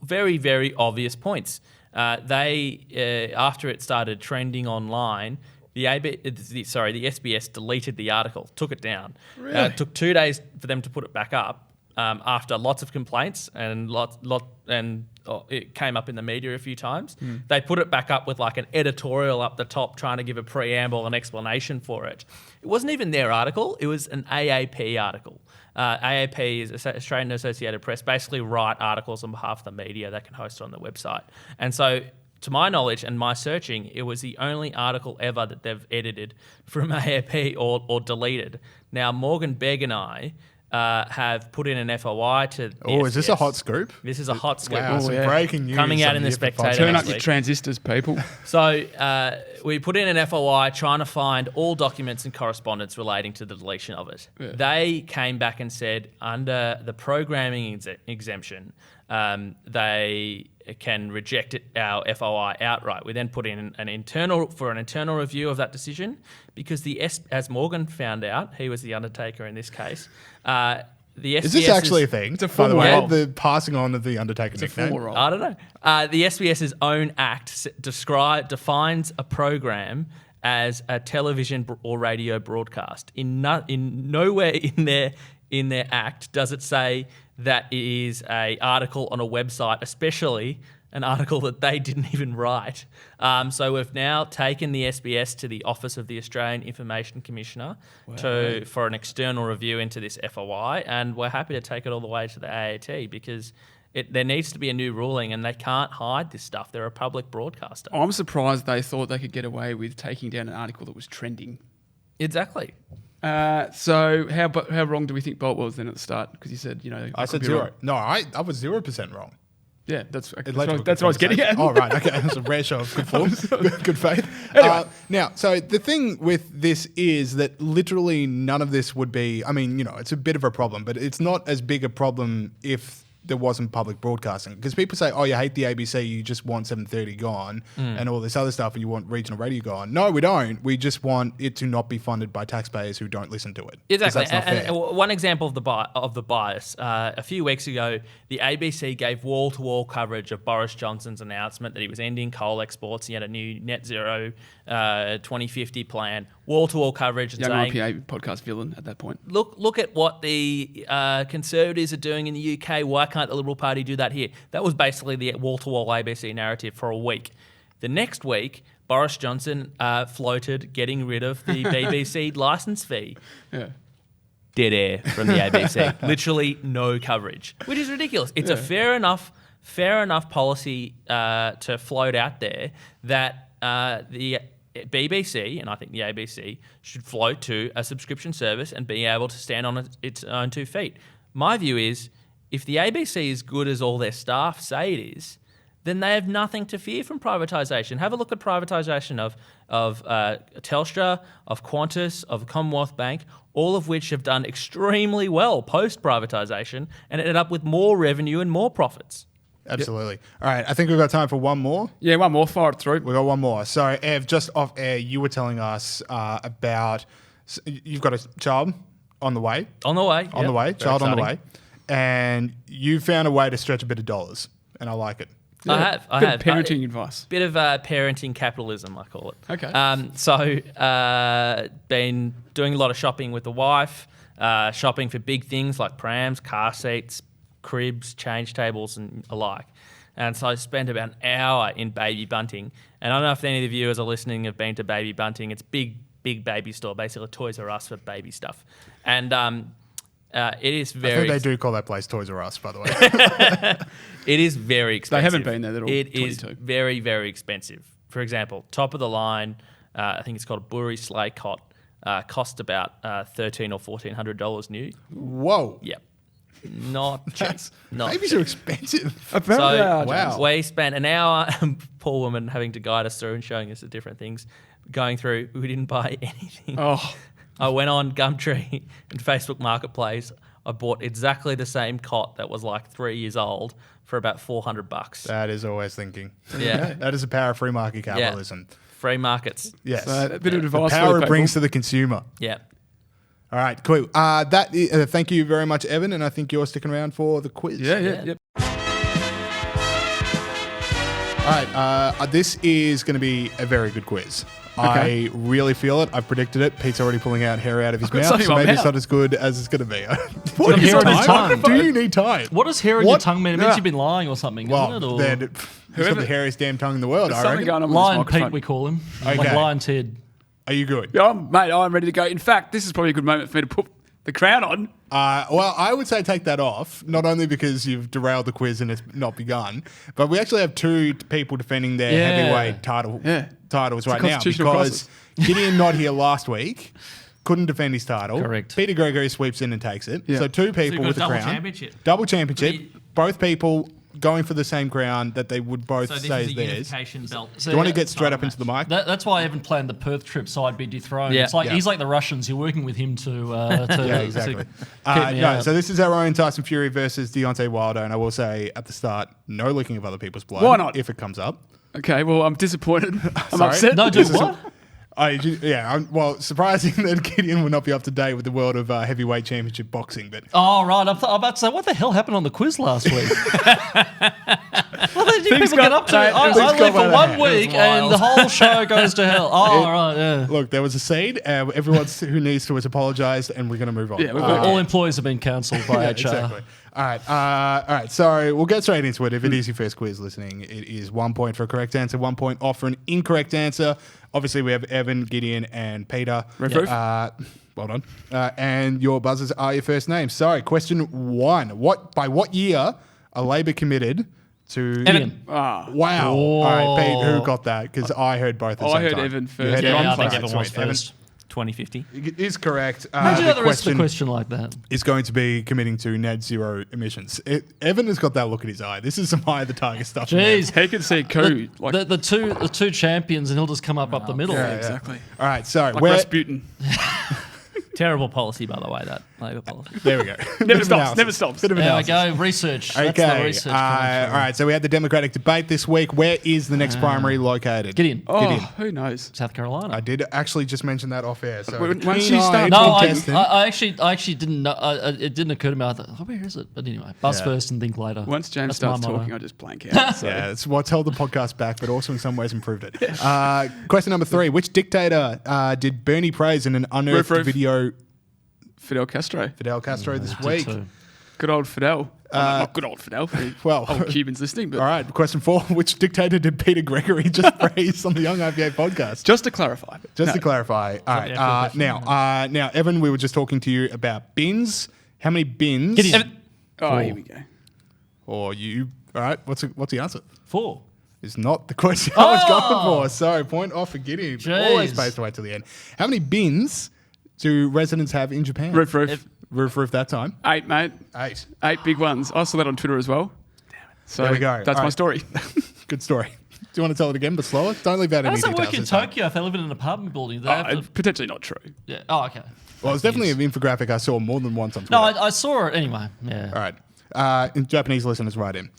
Very, very obvious points. After it started trending online, the SBS deleted the article, took it down. Really? It took 2 days for them to put it back up after lots of complaints and it came up in the media a few times. They put it back up with like an editorial up the top trying to give a preamble and explanation for it. It wasn't even their article. It was an AAP article. AAP is Australian Associated Press, basically write articles on behalf of the media that can host it on their website. And so, to my knowledge and my searching, it was the only article ever that they've edited from AAP or deleted. Now, Morgan Begg and I have put in an FOI to the is this a hot scoop? This is a hot scoop. Wow, some breaking news. Coming out in the Spectator. Turn up your transistors, people. So we put in an FOI trying to find all documents and correspondence relating to the deletion of it. Yeah. They came back and said under the programming exemption, they can reject our FOI outright. We then put in an internal review of that decision because as Morgan found out, he was the undertaker in this case. The SBS is this actually a thing? It's a by the formal way, role. the passing on of the undertaker It's a nickname. formal role. I don't know. The SBS's own act defines a program as a television or radio broadcast. Nowhere in their act does it say that it is an article on a website, especially an article that they didn't even write. So we've now taken the SBS to the Office of the Australian Information Commissioner for an external review into this FOI, and we're happy to take it all the way to the AAT because there needs to be a new ruling and they can't hide this stuff. They're a public broadcaster. I'm surprised they thought they could get away with taking down an article that was trending. Exactly. So how wrong do we think Bolt was then at the start? Because you said, I said 0. No, I was 0% wrong. Yeah, that's what That's I was getting at. Oh, right. Okay. That's a rare show of good form. Good faith. Anyway. Now, so the thing with this is that literally none of this would be, it's a bit of a problem, but it's not as big a problem if there wasn't public broadcasting. Because people say, oh, you hate the ABC, you just want 7:30 gone and all this other stuff, and you want regional radio gone. No, we don't. We just want it to not be funded by taxpayers who don't listen to it. Exactly. That's not fair. And one example of the bias, a few weeks ago, the ABC gave wall-to-wall coverage of Boris Johnson's announcement that he was ending coal exports. He had a new net zero 2050 plan. Wall-to-wall coverage. And Young saying, IPA podcast villain at that point. Look at what the Conservatives are doing in the UK. Why can't the Liberal Party do that here? That was basically the wall-to-wall ABC narrative for a week. The next week, Boris Johnson floated getting rid of the BBC licence fee. Yeah. Dead air from the ABC. Literally no coverage, which is ridiculous. It's a fair enough policy to float out there that the BBC, and I think the ABC, should float to a subscription service and be able to stand on its own 2 feet. My view is, if the ABC is good as all their staff say it is, then they have nothing to fear from privatisation. Have a look at privatisation of Telstra, of Qantas, of Commonwealth Bank, all of which have done extremely well post-privatisation and ended up with more revenue and more profits. Absolutely. All right, I think we've got time for one more. Yeah, one more. Fire it through. We got one more. So, Ev, just off air, you were telling us about you've got a child on the way. On the way. On the way. Child on the way. And you found a way to stretch a bit of dollars, and I like it. Yeah, I have. Parenting advice. Bit of parenting capitalism, I call it. Okay. So, been doing a lot of shopping with the wife, shopping for big things like prams, car seats, cribs, change tables, and alike. And so I spent about an hour in Baby Bunting. And I don't know if any of the viewers are listening have been to Baby Bunting. It's big baby store, basically Toys R Us for baby stuff. And it is very... I think they do call that place Toys R Us, by the way. It is very expensive. They haven't been there. They're all It 22. is very, very expensive. For example, top of the line, I think it's called a Burri sleigh cot, cost about $1,300 or $1,400 new. Whoa. Yep. Not cheap. Not Babies cheap. are expensive. So we spent an hour, poor woman having to guide us through and showing us the different things, going through. We didn't buy anything. Oh. I went on Gumtree and Facebook Marketplace. I bought exactly the same cot that was like 3 years old for about $400. That is always thinking. Yeah. That is the power of free market capitalism. Yeah. Free markets. Yes. So a bit of The advice. power for it brings to the consumer. Yeah. All right, cool. Thank you very much, Evan, and I think you're sticking around for the quiz. Yeah. All right, this is going to be a very good quiz. Okay. I really feel it. I've predicted it. Pete's already pulling out hair out of his mouth, so maybe it's not as good as it's going to be. What is time? Do you need time? What does hair in your tongue mean? It means you've been lying or something, isn't it? Or he's got the hairiest damn tongue in the world, I reckon. Going on with Lion this Pete, we call him. Okay. Like Lion Ted. Are you good? Yeah, mate, I'm ready to go. In fact, this is probably a good moment for me to put the crown on. Well, I would say take that off, not only because you've derailed the quiz and it's not begun, but we actually have two people defending their heavyweight titles right now because Gideon not here last week, couldn't defend his title. Correct. Peter Gregory sweeps in and takes it. Yeah. So two people with the double crown. championship. Double championship. Both people going for the same crown that they would both So this say is is a theirs. unification belt. Do you want to get straight up into the mic? That's why I haven't planned the Perth trip so I'd be dethroned. Yeah. It's like he's like the Russians. You're working with him to Yeah, exactly. to keep me out. So this is our own Tyson Fury versus Deontay Wilder, and I will say at the start, no licking of other people's blood. Why not? If it comes up. Okay, well, I'm disappointed. I'm Sorry? upset. No, dude, what? Surprising that Gideon will not be up to date with the world of heavyweight championship boxing, but Oh, right. I'm about to say, what the hell happened on the quiz last week? What did you people get up to? I leave for 1 week and the whole show goes to hell. Right, yeah. look, there was a seed. Everyone who needs to has apologised, and we're going to move on. Yeah, All employees have been cancelled by HR. Exactly. All right. So we'll get straight into it. If it is your first quiz listening, it is 1 point for a correct answer, 1 point off for an incorrect answer. Obviously, we have Evan, Gideon, and Peter. Well done. And your buzzers are your first names. So, question 1: By what year are Labor committed to? Evan. Wow. All right, Pete. Who got that? Because I heard both at the same time. I heard Evan first. You heard Yeah, I Evan? think Evan was first. 2050. It is correct. How'd you know the rest of the question like that? Is going to be committing to net zero emissions. Evan has got that look in his eye. This is some high of the target stuff. Jeez. He can see a coup. The two champions, and he'll just come up the middle. Yeah, exactly. All right, so Like Rasputin. Terrible policy, by the way, that Labor policy. There we go. Never stops. Never stops. Bit of There we analysis. go. Research. Okay. That's the research. All right. So we had the Democratic debate this week. Where is the next primary located? Gideon. Oh, who knows? South Carolina. I did actually just mention that off air. So Once you start No, talking- I actually didn't know. It didn't occur to me. I thought, where is it? But anyway, buzz first and think later. Once James That's my starts motto. talking, I just blank out. So. Yeah, it's what's held the podcast back, but also in some ways improved it. Question number 3. Which dictator did Bernie praise in an unearthed Roof. video? Fidel Castro. Fidel Castro this week. Good old Fidel. Not good old Fidel for well, old Cubans listening. But All right, question 4. Which dictator did Peter Gregory just praise on the Young IPA podcast? Just to clarify. Just to clarify. All right. Now, Evan, we were just talking to you about bins. How many bins? Gideon. Oh, here we go. Or you. All right. What's the answer? 4. Is not the question I was going for. So point off for Gideon. Jeez. Always pays to wait till the end. How many bins do residents have in Japan? Roof. Roof that time. 8, mate. 8. 8 big ones. I saw that on Twitter as well. So There we go. That's All my right. story. Good story. Do you want to tell it again, but slower? Don't leave out How any does that details. work in this time. Tokyo if they live in an apartment building? Do they have to, Potentially not true. yeah. Oh, okay. Well, it's definitely an infographic I saw more than once on Twitter. No, I saw it anyway. Yeah. All right. In Japanese listeners, write in.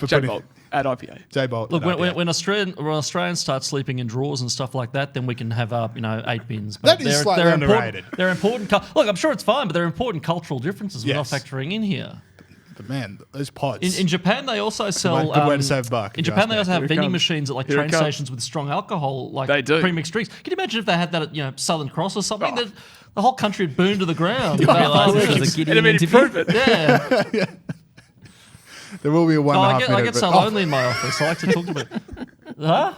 J-Bolt at IPA. J-Bolt. Look, at IPA. when Australians start sleeping in drawers and stuff like that, then we can have 8 bins. That is slightly underrated. They're important. Look, I'm sure it's fine, but they're important cultural differences we're not Yes. factoring in here. But man, those pods. In Japan, they also sell. Good way to save a buck, In if you Japan, ask they me. also have Here it vending comes. machines at Here train it comes. stations with strong alcohol, like They do. pre-mixed drinks. Can you imagine if they had that at Southern Cross or something? The whole country would burn to the ground. Realise this was a Gideon It'd be interview. improvement. Yeah. There will be a 1.5 I minute. get so but- lonely in my office. I like to talk to people. Huh?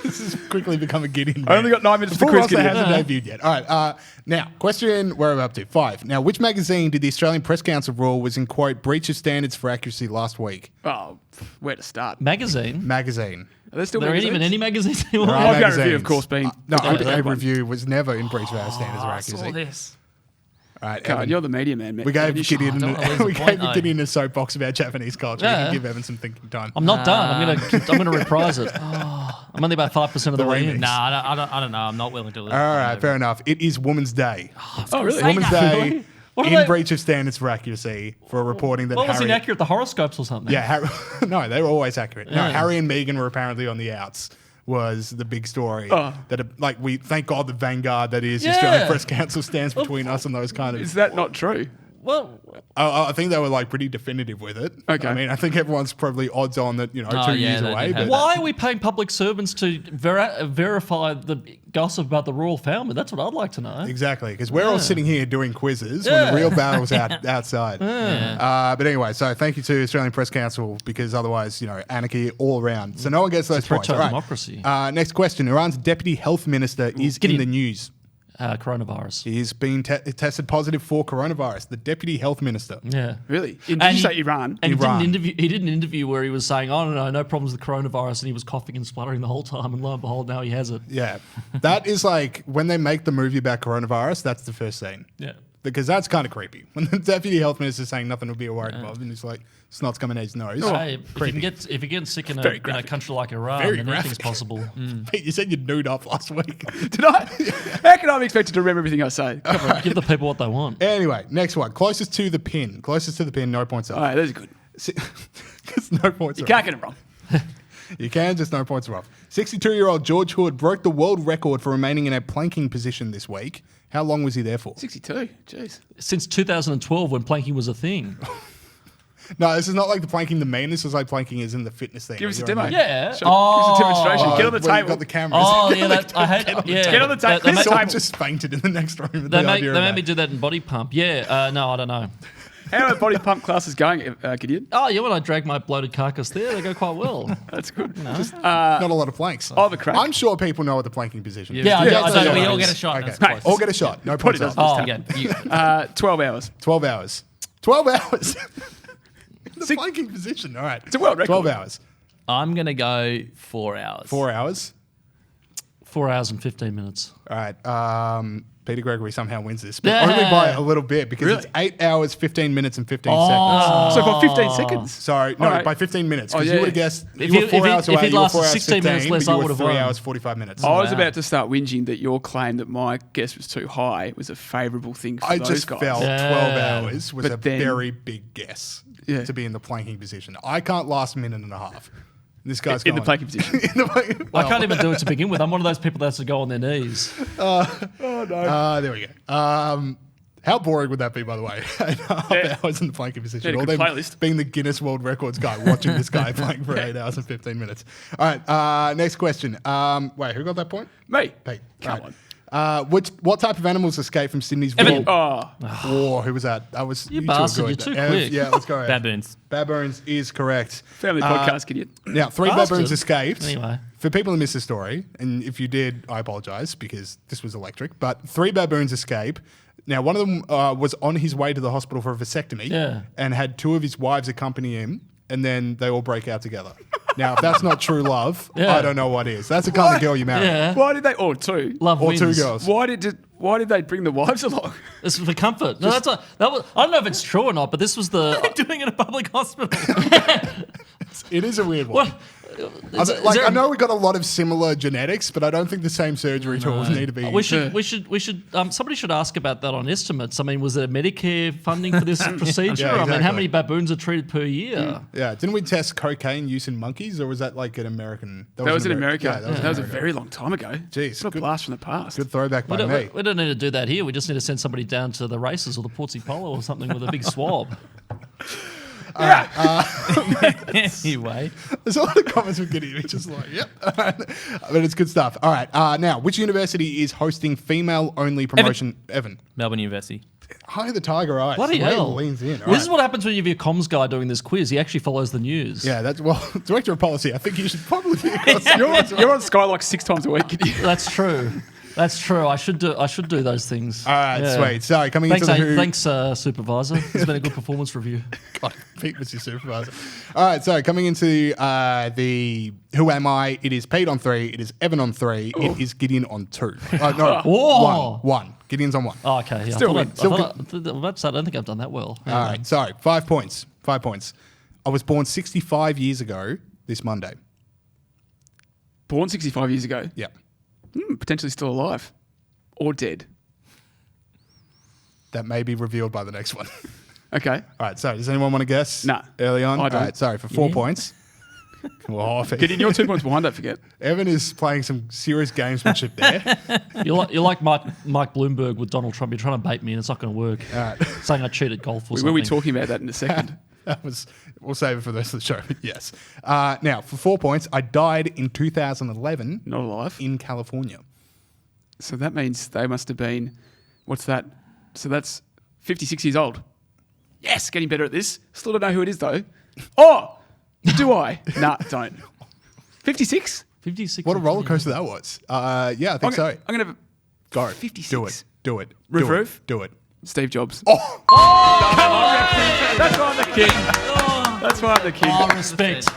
This has quickly become a Gideon. I only got 9 minutes for Before quiz. that Gideon. hasn't debuted yet. All right. Now, question where we're up to 5. Now, which magazine did the Australian Press Council rule was in quote breach of standards for accuracy last week? Oh, where to start? Magazine. Magazine. Are there still There ain't magazines? even any magazines anymore. There are IPA magazines. review, of course, being No, the IPA one. review was never in breach of our standards of I saw accuracy. this. All right, God, Evan, you're the media man. we gave You should- Gideon don't wanna lose the we point, gave though. Gideon a soapbox about Japanese culture. We Yeah. can give Evan some thinking time. I'm not done. I'm gonna reprise it. I'm only about 5% of the way in. remix. Nah, I don't know. I'm not willing to listen. All right, fair enough. It is Women's Day. Oh, really? Women's Day What are in they- breach of standards for accuracy for reporting that What was Harry... inaccurate? The horoscopes or something? Yeah, no, they were always accurate. No, Yeah. Harry and Meghan were apparently on the outs. Was the big story that we thank God the vanguard that is the Australian Press Council stands between us and those kind of. Is that not true? Well, I think they were pretty definitive with it. Okay. I mean, I think everyone's probably odds on that 2 years they away. did But have why are we paying public servants to verify the gossip about the royal family? That's what I'd like to know. exactly, because we're all sitting here doing quizzes when Yeah. the real battle's outside. But anyway, so thank you to Australian Press Council because otherwise, anarchy all around. So no one gets those threat points. to All right. democracy. Next question: Iran's deputy health minister is in Gideon. the news. Coronavirus. He's been tested positive for coronavirus. The deputy health minister. Yeah. Really? Did And you he- say Iran? And Iran. he did an interview where he was saying, "Oh no problems with coronavirus," and he was coughing and spluttering the whole time. And lo and behold, now he has it. Yeah, that is like when they make the movie about coronavirus. That's the first scene. Yeah. Because that's kind of creepy. When the deputy health minister is saying nothing will be worried about, and he's like, snot's coming out his nose. Hey, if you get sick in a country like Iran, Very then anything's graphic. possible. Pete, you said you'd nude up last week. Did I? How can I be expected to remember everything I say? Come on. Give the people what they want. Anyway, next one. Closest to the pin. Closest to the pin, no points up. All right, that's good. Because no points You are can't off. get it wrong. You can, just no points are off. 62-year-old George Hood broke the world record for remaining in a planking position this week. How long was he there for? 62. Jeez. Since 2012, when planking was a thing. No, this is not like the planking the meme. This is like planking is in the fitness thing. Give us a You know demo. what I mean? Yeah. Give us a demonstration. Get on the Well, you've table. got the cameras. Oh Get yeah, on the that I had. Yeah, Get on the table. They make- Someone just fainted in the next room. With They the make idea of me that. do that in body pump. Yeah. No, I don't know. How are body pump classes going, Gideon? Oh yeah, when I drag my bloated carcass there, they go quite well. That's good. Not a lot of planks. I have a crack. I'm sure people know what the planking position is. Yeah, I So don't we know. all get a shot. Okay. That's close. All get a shot. No points doesn't. off. Oh, Yeah, 12 hours. 12 hours. 12 hours. The planking position. All right. It's a world record. 12 hours. I'm gonna go 4 hours. 4 hours. 4 hours and 15 minutes. All right. Peter Gregory somehow wins this, but only by a little bit because it's 8 hours, 15 minutes, and 15 seconds. So by 15 seconds? Sorry, no, by 15 minutes. Because you would have guessed If you were 4 hours away. If he'd You were lasted 4 hours 16 minutes 15, less, but I you would were have 3 won. hours, 45 minutes. I was about to start whinging that your claim that my guess was too high was a favourable thing for I those just guys. felt 12 hours was But then- very big guess to be in the planking position. I can't last a minute and a half. This guy's in going. the planking position. I can't even do it to begin with. I'm one of those people that has to go on their knees. Oh no! There we go. How boring would that be, by the way? 8.5 hours in the planking position. Yeah, Or good them playlist. being the Guinness World Records guy, watching this guy playing for 8 hours and 15 minutes. All right, next question. Wait, who got that point? Me. Pete. Come on. What type of animals escaped from Sydney's war? Oh, who was that? That was You two bastard, are you're good. too Ev, quick. Yeah, let's go. Ev. Baboons. Baboons is correct. Family podcast, Gideon. Now, 3 Bastard. baboons escaped. Anyway. For people who missed the story, and if you did, I apologise because this was electric, but 3 baboons escape. Now, one of them was on his way to the hospital for a vasectomy and had 2 of his wives accompany him, and then they all break out together. Now, if that's not true love, I don't know what is. That's the kind of girl you marry. Yeah. Why did they? Or 2. Love Or wins. 2 girls. Why did they bring the wives along? It's for comfort. No, that was. I don't know if it's true or not, but this was the. Doing it in a public hospital. It is a weird one. What? I know we got a lot of similar genetics, but I don't think the same surgery tools need to be. We should. Somebody should ask about that on estimates. I mean, was there Medicare funding for this procedure? Yeah, I mean, how exactly. many baboons are treated per year? Yeah, didn't we test cocaine use in monkeys, or was that like an American? That was in America. Yeah, that was a very long time ago. Jeez, what a blast from the past. Good throwback by me. We don't need to do that here. We just need to send somebody down to the races or the Portsea Polo or something with a big swab. Anyway, there's a lot of comments we're getting. It's just like, yep, but it's good stuff. All right, now which university is hosting female-only promotion? Evan. Melbourne University. Hi, the Tiger Eyes. Bloody The way he hell. leans in. All This is right. what happens when you have your comms guy doing this quiz. He actually follows the news. Yeah, that's director of policy. I think you should probably be You're on Sky like 6 times a week. Gideon. That's true. That's true. I should do those things. All right, sweet. So coming Thanks, into the Who. thanks, supervisor. It's been a good performance review. God, Pete was your supervisor. All right, so coming into the Who Am I? It is Pete on 3. It is Evan on 3. It is Gideon on 2. No, Whoa. one. Gideon's on 1. Oh, okay. Yeah. Still I win. don't think I've done that well. All right, so 5 points. 5 points. I was born 65 years ago this Monday. Born 65 years ago. Yeah. Potentially still alive. Or dead. That may be revealed by the next one. Okay. All right, so does anyone want to guess? Nah. Early on? I don't. All right, sorry, for 4 points. Well, Gideon, you're 2 points behind, don't forget. Evan is playing some serious gamesmanship there. You're like Mike Bloomberg with Donald Trump. You're trying to bait me, and it's not going to work. All right. Saying I cheat at golf or We something. will be talking about that in a second. We'll save it for the rest of the show, but yes. Now, for 4 points, I died in 2011. Not alive. In California. So that means they must have been, what's that? So that's 56 years old. Yes, getting better at this. Still don't know who it is though. Oh, do I? Nah, don't. 56? 56. What a roller coaster that was. Yeah, I think so. I'm going to Go. 56. Do it. Roof. Do it. Steve Jobs. Oh! Come on, that's why I'm the king. That's why I'm the king. Oh, respect.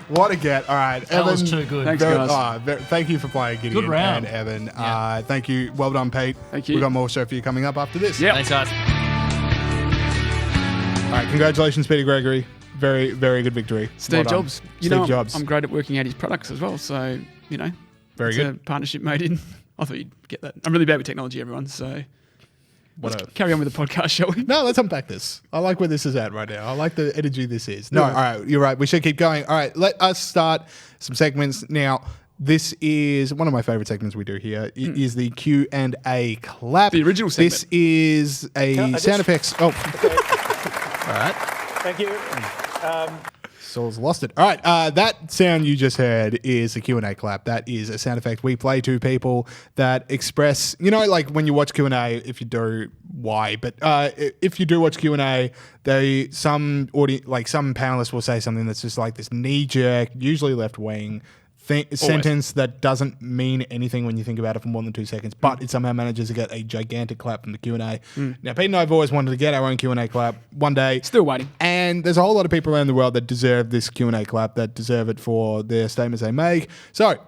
What a get. All right. That Evan, was too good. Thanks, guys. Thank you for playing, Gideon Good round. and Evan. Thank you. Well done, Pete. Thank you. We've got more show for you coming up after this. Yeah. Thanks, guys. All right. Congratulations, Peter Gregory. Very, very good victory. Steve Well done. Jobs. Steve Jobs. I'm great at working out his products as well. So, Very it's good. a partnership made in. I thought you'd get that. I'm really bad with technology, everyone. So let's carry on with the podcast, shall we? No, let's unpack this. I like where this is at right now. I like the energy this is. No, all right, you're right. We should keep going. All right, let us start some segments now. This is one of my favorite segments we do here. It is the Q&A clap. The original segment. This is a sound effects. Oh, Okay. all right. Thank you. Saul's lost it. All right, that sound you just heard is a Q&A clap. That is a sound effect we play to people that express, like when you watch Q&A, if you do, why? But if you do watch Q&A, some panelists will say something that's just like this knee-jerk, usually left-wing sentence that doesn't mean anything when you think about it for more than 2 seconds, but it somehow manages to get a gigantic clap from the Q&A. Now, Pete and I have always wanted to get our own Q&A clap one day. Still waiting. And there's a whole lot of people around the world that deserve this Q&A clap, that deserve it for their statements they make. So,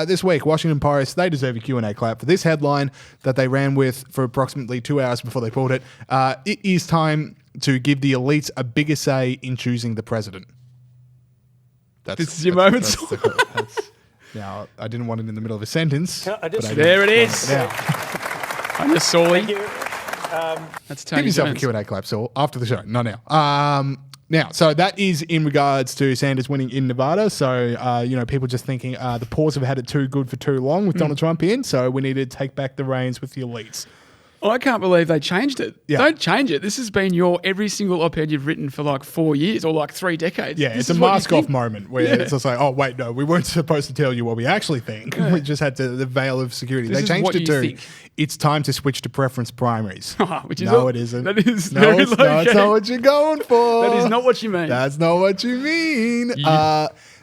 this week, Washington Post, they deserve a Q&A clap for this headline that they ran with for approximately 2 hours before they pulled it. It is time to give the elites a bigger say in choosing the president. This is your moment. Now, I didn't want it in the middle of a sentence. There it is. I'm just Sawley. That's Tony Give yourself Jones. a Q&A clap, Saul, after the show, not now. Now, so that is in regards to Sanders winning in Nevada. So, people just thinking the Paws have had it too good for too long with Donald Trump in, so we need to take back the reins with the elites. I can't believe they changed it. Yeah. Don't change it. This has been your every single op-ed you've written for like 4 years or like 3 decades. Yeah, This it's a is what you mask-off think. moment where it's just like, oh, wait, no, we weren't supposed to tell you what we actually think. We just had the veil of security. This They is changed what it you to, think. it's time to switch to preference primaries. Which is No, it isn't. That is No, very it's not. low That's key. not what you're going for. That is not what you mean. That's not what you mean.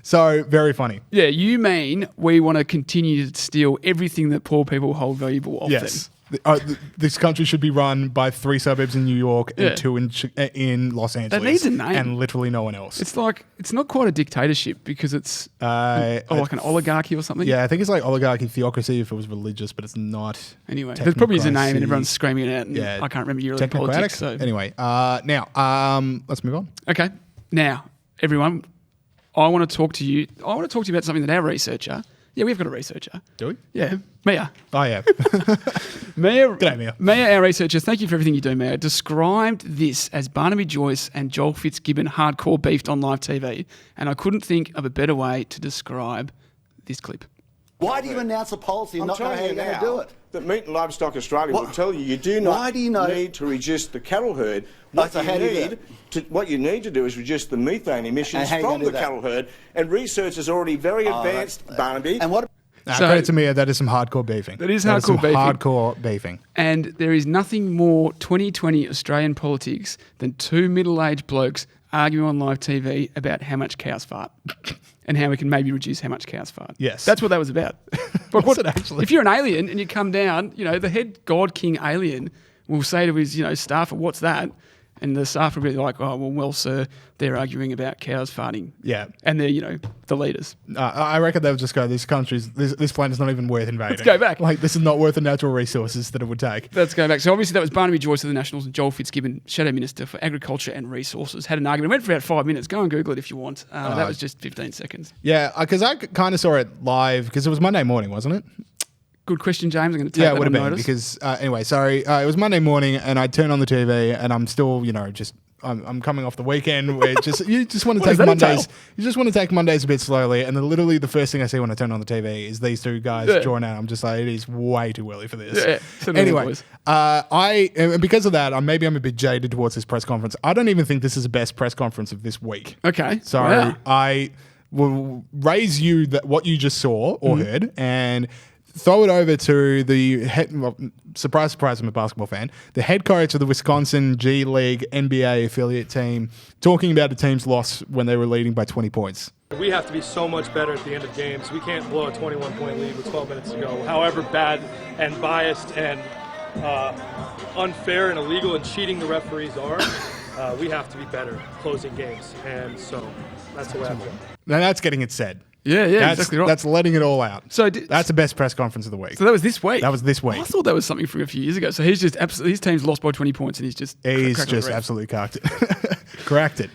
So, very funny. Yeah, you mean we want to continue to steal everything that poor people hold valuable off Yes. them. This country should be run by 3 suburbs in New York and 2 in Los Angeles. needs a name. And literally no one else. It's like, it's not quite a dictatorship because it's like an oligarchy or something. Yeah, I think it's like oligarchy theocracy if it was religious, but it's not. Anyway, there probably is a name and technocracy. everyone's screaming it out. And I can't remember your politics. So. Anyway, now, let's move on. Okay. Now, everyone, I want to talk to you. I want to talk to you about something that our researcher. Yeah, we've got a researcher. Do we? Yeah, Mia. Oh, yeah. Mia. G'day, Mia. Mia, our researcher, thank you for everything you do, Mia, described this as Barnaby Joyce and Joel Fitzgibbon hardcore beefed on live TV, and I couldn't think of a better way to describe this clip. Why do you announce a policy and not know how you're going to do it? That Meat and Livestock Australia will tell you do not need to reduce the cattle herd. What you need to do is reduce the methane emissions from the cattle herd, and research is already very advanced, Barnaby. And what? Credit to Mia, that is some hardcore beefing. That is hardcore beefing. Hardcore beefing. And there is nothing more 2020 Australian politics than 2 middle-aged blokes arguing on live TV about how much cows fart and how we can maybe reduce how much cows fart. Yes. That's what that was about. But What's it actually? If you're an alien and you come down, the head God King alien will say to his, staff, what's that? And the staff will be like, oh, well, sir, they're arguing about cows farting. Yeah. And they're, the leaders. I reckon they'll just go, this planet's not even worth invading. Let's go back. Like, this is not worth the natural resources that it would take. Let's go back. So obviously that was Barnaby Joyce of the Nationals and Joel Fitzgibbon, Shadow Minister for Agriculture and Resources, had an argument. It went for about 5 minutes. Go and Google it if you want. That was just 15 seconds. Yeah, because I kind of saw it live, because it was Monday morning, wasn't it? Good question, James. I'm going to take Yeah, that it would have on been, notice. because, anyway, sorry, it was Monday morning, and I turned on the TV, and I'm still, I'm coming off the weekend where you just want to take Mondays. You just want to take Mondays a bit slowly, and then literally the first thing I see when I turn on the TV is these 2 guys drawing out. I'm just like, it is way too early for this. Yeah. Anyway, and because of that, I'm a bit jaded towards this press conference. I don't even think this is the best press conference of this week. Okay. So Wow. I will raise you what you just saw or heard, and throw it over to the head. Well, surprise, I'm a basketball fan. The head coach of the Wisconsin G League NBA affiliate team, talking about a team's loss when they were leading by 20 points. We have to be so much better at the end of games. We can't blow a 21-point lead with 12 minutes to go. However bad and biased and unfair and illegal and cheating the referees are, we have to be better closing games. And so that's the way I feel. Now that's getting it said. Yeah, that's, exactly right. That's letting it all out. So that's the best press conference of the week. So that was this week? That was this week. I thought that was something from a few years ago. So he's just his team's lost by 20 points and he's just absolutely cracked it. Cracked it.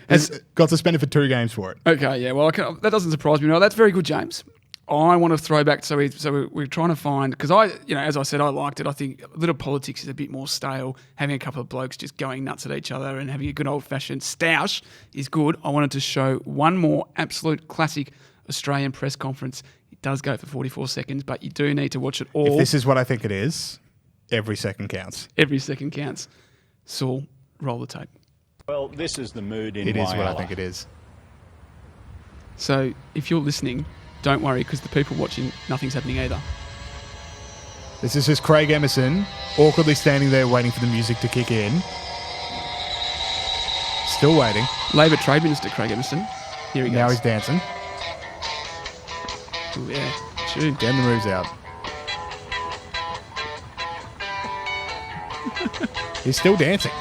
Got suspended for 2 games for it. Okay, yeah. Well, that doesn't surprise me. No, that's very good, James. I want to throw back. So we're trying to find, because as I said, I liked it. I think a little politics is a bit more stale. Having a couple of blokes just going nuts at each other and having a good old fashioned stoush is good. I wanted to show one more absolute classic Australian press conference. It does go for 44 seconds, but you do need to watch it all. If this is what I think it is, every second counts. Every second counts. Saul, roll the tape. Well, this is the mood in It is what I Whyalla. think it is. So if you're listening, don't worry, because the people watching, nothing's happening either. This is just Craig Emerson awkwardly standing there waiting for the music to kick in. Still waiting. Labor Trade Minister Craig Emerson. Here he goes. Now he's dancing. Ooh, yeah. Tune. Getting the moves out. He's still dancing.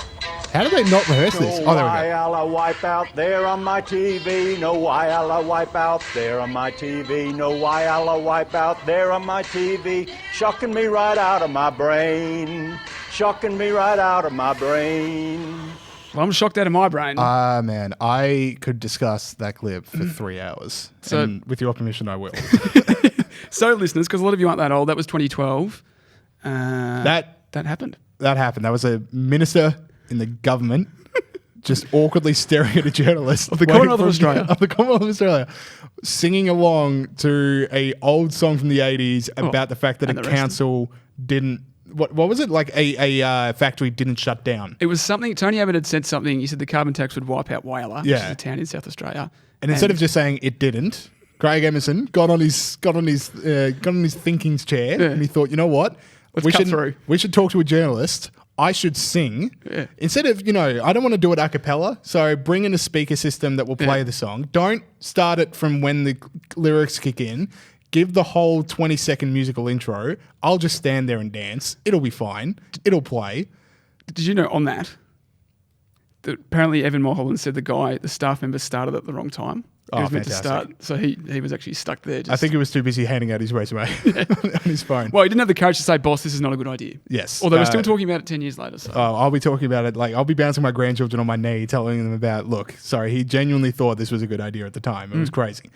How did they not rehearse this? Oh, there we go. I'll wipe out there on my TV. No, why I'll wipe out there on my TV. No, why I'll wipe out there on my TV. Shocking me right out of my brain. Shocking me right out of my brain. Well, I'm shocked out of my brain. Man, I could discuss that clip for 3 hours. So- And with your permission, I will. So, listeners, because a lot of you aren't that old, that was 2012. That happened. That happened. That was a minister in the government just awkwardly staring at a journalist Of the Commonwealth of Australia. Of the Commonwealth of Australia, singing along to a old song from the 80s about the fact that and a the rest council didn't. What was it? Like a factory didn't shut down. It was something. Tony Abbott had said something. He said the carbon tax would wipe out Whyalla, which is Yeah. a town in South Australia. And instead of just saying it didn't, Craig Emerson got on his thinking's chair and he thought, you know what? Let's cut through. We should talk to a journalist. I should sing. Yeah. Instead of, I don't want to do it a cappella, so bring in a speaker system that will play the song. Don't start it from when the lyrics kick in. Give the whole 20-second musical intro. I'll just stand there and dance. It'll be fine. It'll play. Did you know on that apparently Evan Mulholland said the staff member started at the wrong time? He was meant to start, so he was actually stuck there. I think he was too busy handing out his resume on his phone. Well, he didn't have the courage to say, boss, this is not a good idea. Yes. Although we're still talking about it 10 years later. So. I'll be talking about it. I'll be bouncing my grandchildren on my knee, telling them about, look, sorry, he genuinely thought this was a good idea at the time. It was crazy.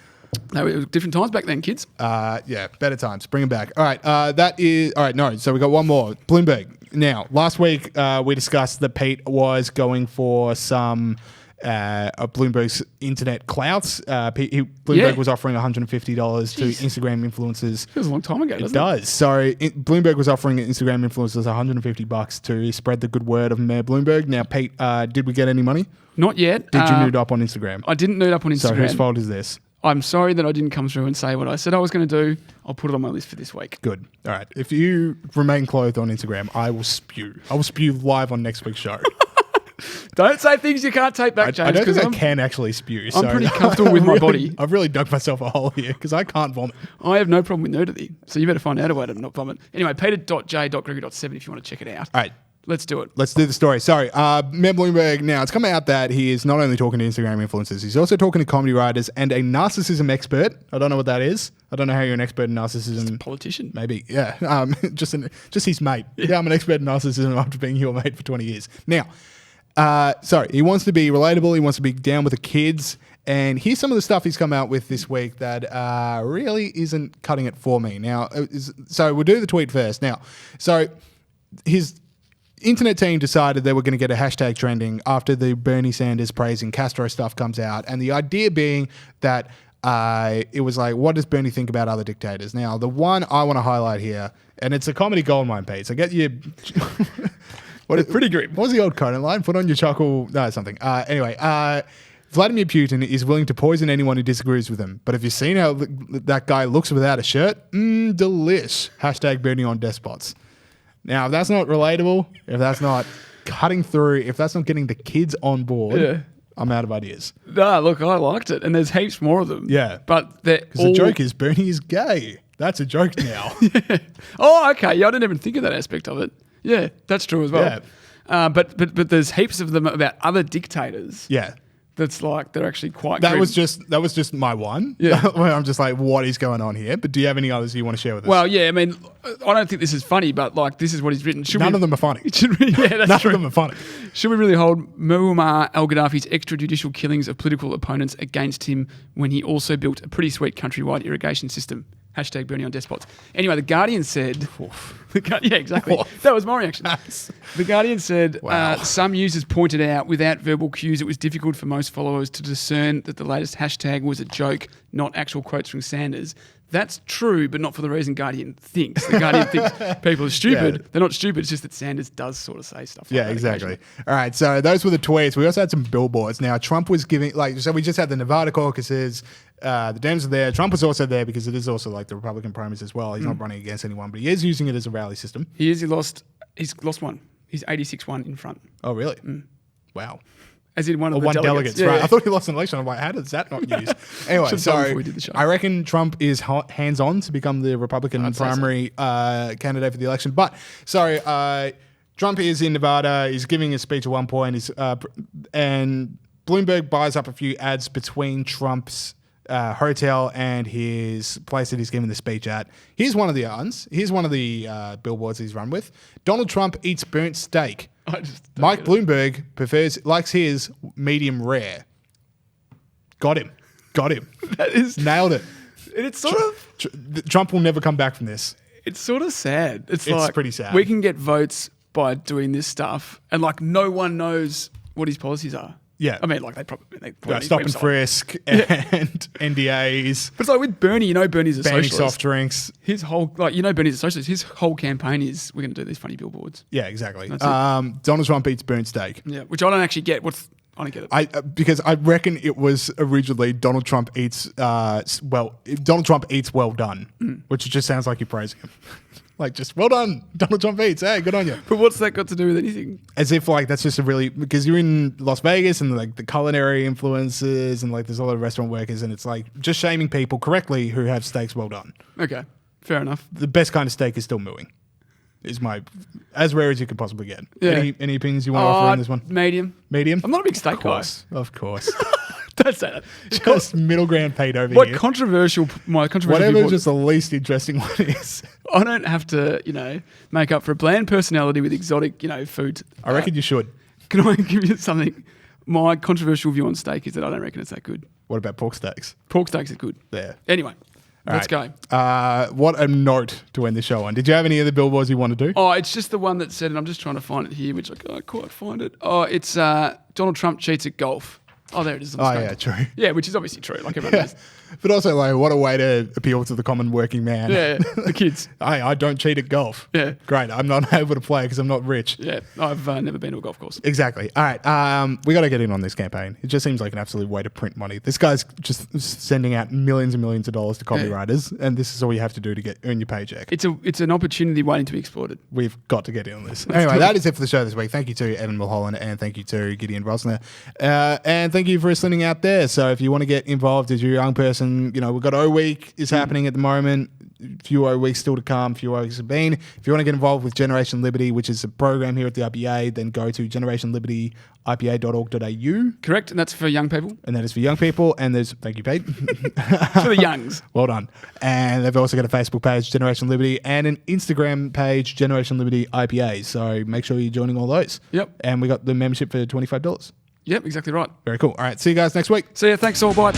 No, it was different times back then, kids. Yeah, better times. Bring them back. All right, so we got one more. Bloomberg. Now, last week we discussed that Pete was going for some Bloomberg's internet clouts. Bloomberg was offering $150 to Instagram influencers. It was a long time ago, It does. So Bloomberg was offering Instagram influencers $150 to spread the good word of Mayor Bloomberg. Now, Pete, did we get any money? Not yet. Did you nude up on Instagram? I didn't nude up on Instagram. So whose fault is this? I'm sorry that I didn't come through and say what I said I was going to do. I'll put it on my list for this week. Good. All right. If you remain clothed on Instagram, I will spew. I will spew live on next week's show. Don't say things you can't take back, James. I don't think I can actually spew. I'm pretty comfortable with my body. I've really dug myself a hole here because I can't vomit. I have no problem with nudity, so you better find out a way to not vomit. Anyway, peter.j.gregory.7 if you want to check it out. All right. Let's do it. Let's do the story. Sorry. Matt Bloomberg, now it's come out that he is not only talking to Instagram influencers, he's also talking to comedy writers and a narcissism expert. I don't know what that is. I don't know how you're an expert in narcissism. Just a politician. Maybe, yeah. Just his mate. Yeah, I'm an expert in narcissism after being your mate for 20 years. Now, he wants to be relatable. He wants to be down with the kids. And here's some of the stuff he's come out with this week that really isn't cutting it for me. Now, so we'll do the tweet first. Now, so his internet team decided they were going to get a hashtag trending after the Bernie Sanders praising Castro stuff comes out. And the idea being that it was like, what does Bernie think about other dictators? Now, the one I want to highlight here, and it's a comedy goldmine, Pete. So get your... pretty grim. What was the old Conan line? Put on your chuckle... No, something. Anyway, Vladimir Putin is willing to poison anyone who disagrees with him. But have you seen how that guy looks without a shirt? Delish. Hashtag Bernie on despots. Now, if that's not relatable, if that's not cutting through, if that's not getting the kids on board, I'm out of ideas. No, look, I liked it. And there's heaps more of them. Yeah. But because the joke is Bernie is gay. That's a joke now. Yeah. Oh, okay. Yeah, I didn't even think of that aspect of it. Yeah, that's true as well. Yeah. But there's heaps of them about other dictators. Yeah. That's like, they're actually quite That grim. was just my one. Yeah. Where I'm just like, what is going on here? But do you have any others you want to share with us? Well, yeah, I mean, I don't think this is funny, but like, this is what he's written. None of them are funny. That's None true. of them are funny. Should we really hold Muammar al-Gaddafi's extrajudicial killings of political opponents against him when he also built a pretty sweet countrywide irrigation system? Hashtag Bernie on despots. Anyway, The Guardian said... yeah, exactly. That was my reaction. The Guardian said some users pointed out without verbal cues it was difficult for most followers to discern that the latest hashtag was a joke, not actual quotes from Sanders. That's true, but not for the reason Guardian thinks. The Guardian thinks people are stupid. Yeah. They're not stupid. It's just that Sanders does sort of say stuff like that. Yeah, exactly. All right, so those were the tweets. We also had some billboards. Now, Trump was giving... so we just had the Nevada caucuses. The Dems are there. Trump was also there because it is also like the Republican primaries as well. He's not running against anyone, but he is using it as a rally system. He is. He's lost one. He's 86-1 in front. Oh, really? Wow. As in one of or the one delegates. delegates, right? I thought he lost an election. I'm like, how does that not use? Anyway, Should've done so before we did the show. I reckon Trump is hands-on to become the Republican primary candidate for the election. But, Trump is in Nevada. He's giving a speech at one point. And Bloomberg buys up a few ads between Trump's hotel and his place that he's giving the speech at. Here's one of the ads. Here's one of the billboards he's run with. Donald Trump eats burnt steak. Mike Bloomberg likes his medium rare. Got him. That is nailed it. And it's sort of Trump will never come back from this. It's sort of sad. It's like pretty sad. We can get votes by doing this stuff, and like no one knows what his policies are. Yeah, I mean, like they probably stop and frisk and NDAs. But it's like with Bernie, Bernie's a banning socialist. Soft drinks. His whole Bernie's a socialist. His whole campaign is we're going to do these funny billboards. Yeah, exactly. Donald Trump eats burnt steak. Yeah, which I don't actually get. I don't get it. Because I reckon it was originally Donald Trump eats Donald Trump eats well done, which just sounds like you're praising him. Like, just well done, Donald Trump eats. Hey, good on you. But what's that got to do with anything? As if like that's just because you're in Las Vegas and like the culinary influences and like there's a lot of restaurant workers and it's like just shaming people correctly who have steaks well done. Okay, fair enough. The best kind of steak is still mooing. Is as rare as you could possibly get. Yeah. Any opinions you want to offer on this one? Medium. I'm not a big steak guy. Of course. Don't say that. Just middle ground Pete over here. My controversial Whatever just the least interesting one is. I don't have to, make up for a bland personality with exotic, food. I reckon you should. Can I give you something? My controversial view on steak is that I don't reckon it's that good. What about pork steaks? Pork steaks are good. Yeah. Anyway. Let's go. What a note to end the show on. Did you have any other billboards you want to do? Oh, it's just the one that said, and I'm just trying to find it here, which I can't quite find it. Oh, it's Donald Trump cheats at golf. Oh, there it is. Yeah, true. Yeah, which is obviously true. Like everyone knows. But also, like, what a way to appeal to the common working man. Yeah, the kids. I don't cheat at golf. Yeah. Great. I'm not able to play because I'm not rich. Yeah, I've never been to a golf course. Exactly. All right. We got to get in on this campaign. It just seems like an absolute way to print money. This guy's just sending out millions and millions of dollars to copywriters, and this is all you have to do to earn your paycheck. It's an opportunity waiting to be exploited. We've got to get in on this. Anyway, that is it for the show this week. Thank you to Evan Mulholland, and thank you to Gideon Rosner. And thank you for listening out there. So if you want to get involved as a young person, we've got O Week is happening at the moment. Few O Weeks still to come. Few O Weeks have been. If you want to get involved with Generation Liberty, which is a program here at the IPA, then go to generationlibertyipa.org.au. Correct, and that's for young people. And that is for young people. And there's thank you, Pete, for the youngs. Well done. And they've also got a Facebook page, Generation Liberty, and an Instagram page, Generation Liberty IPA. So make sure you're joining all those. Yep. And we got the membership for $25. Yep, exactly right. Very cool. All right, see you guys next week. See ya. Thanks all. Bye.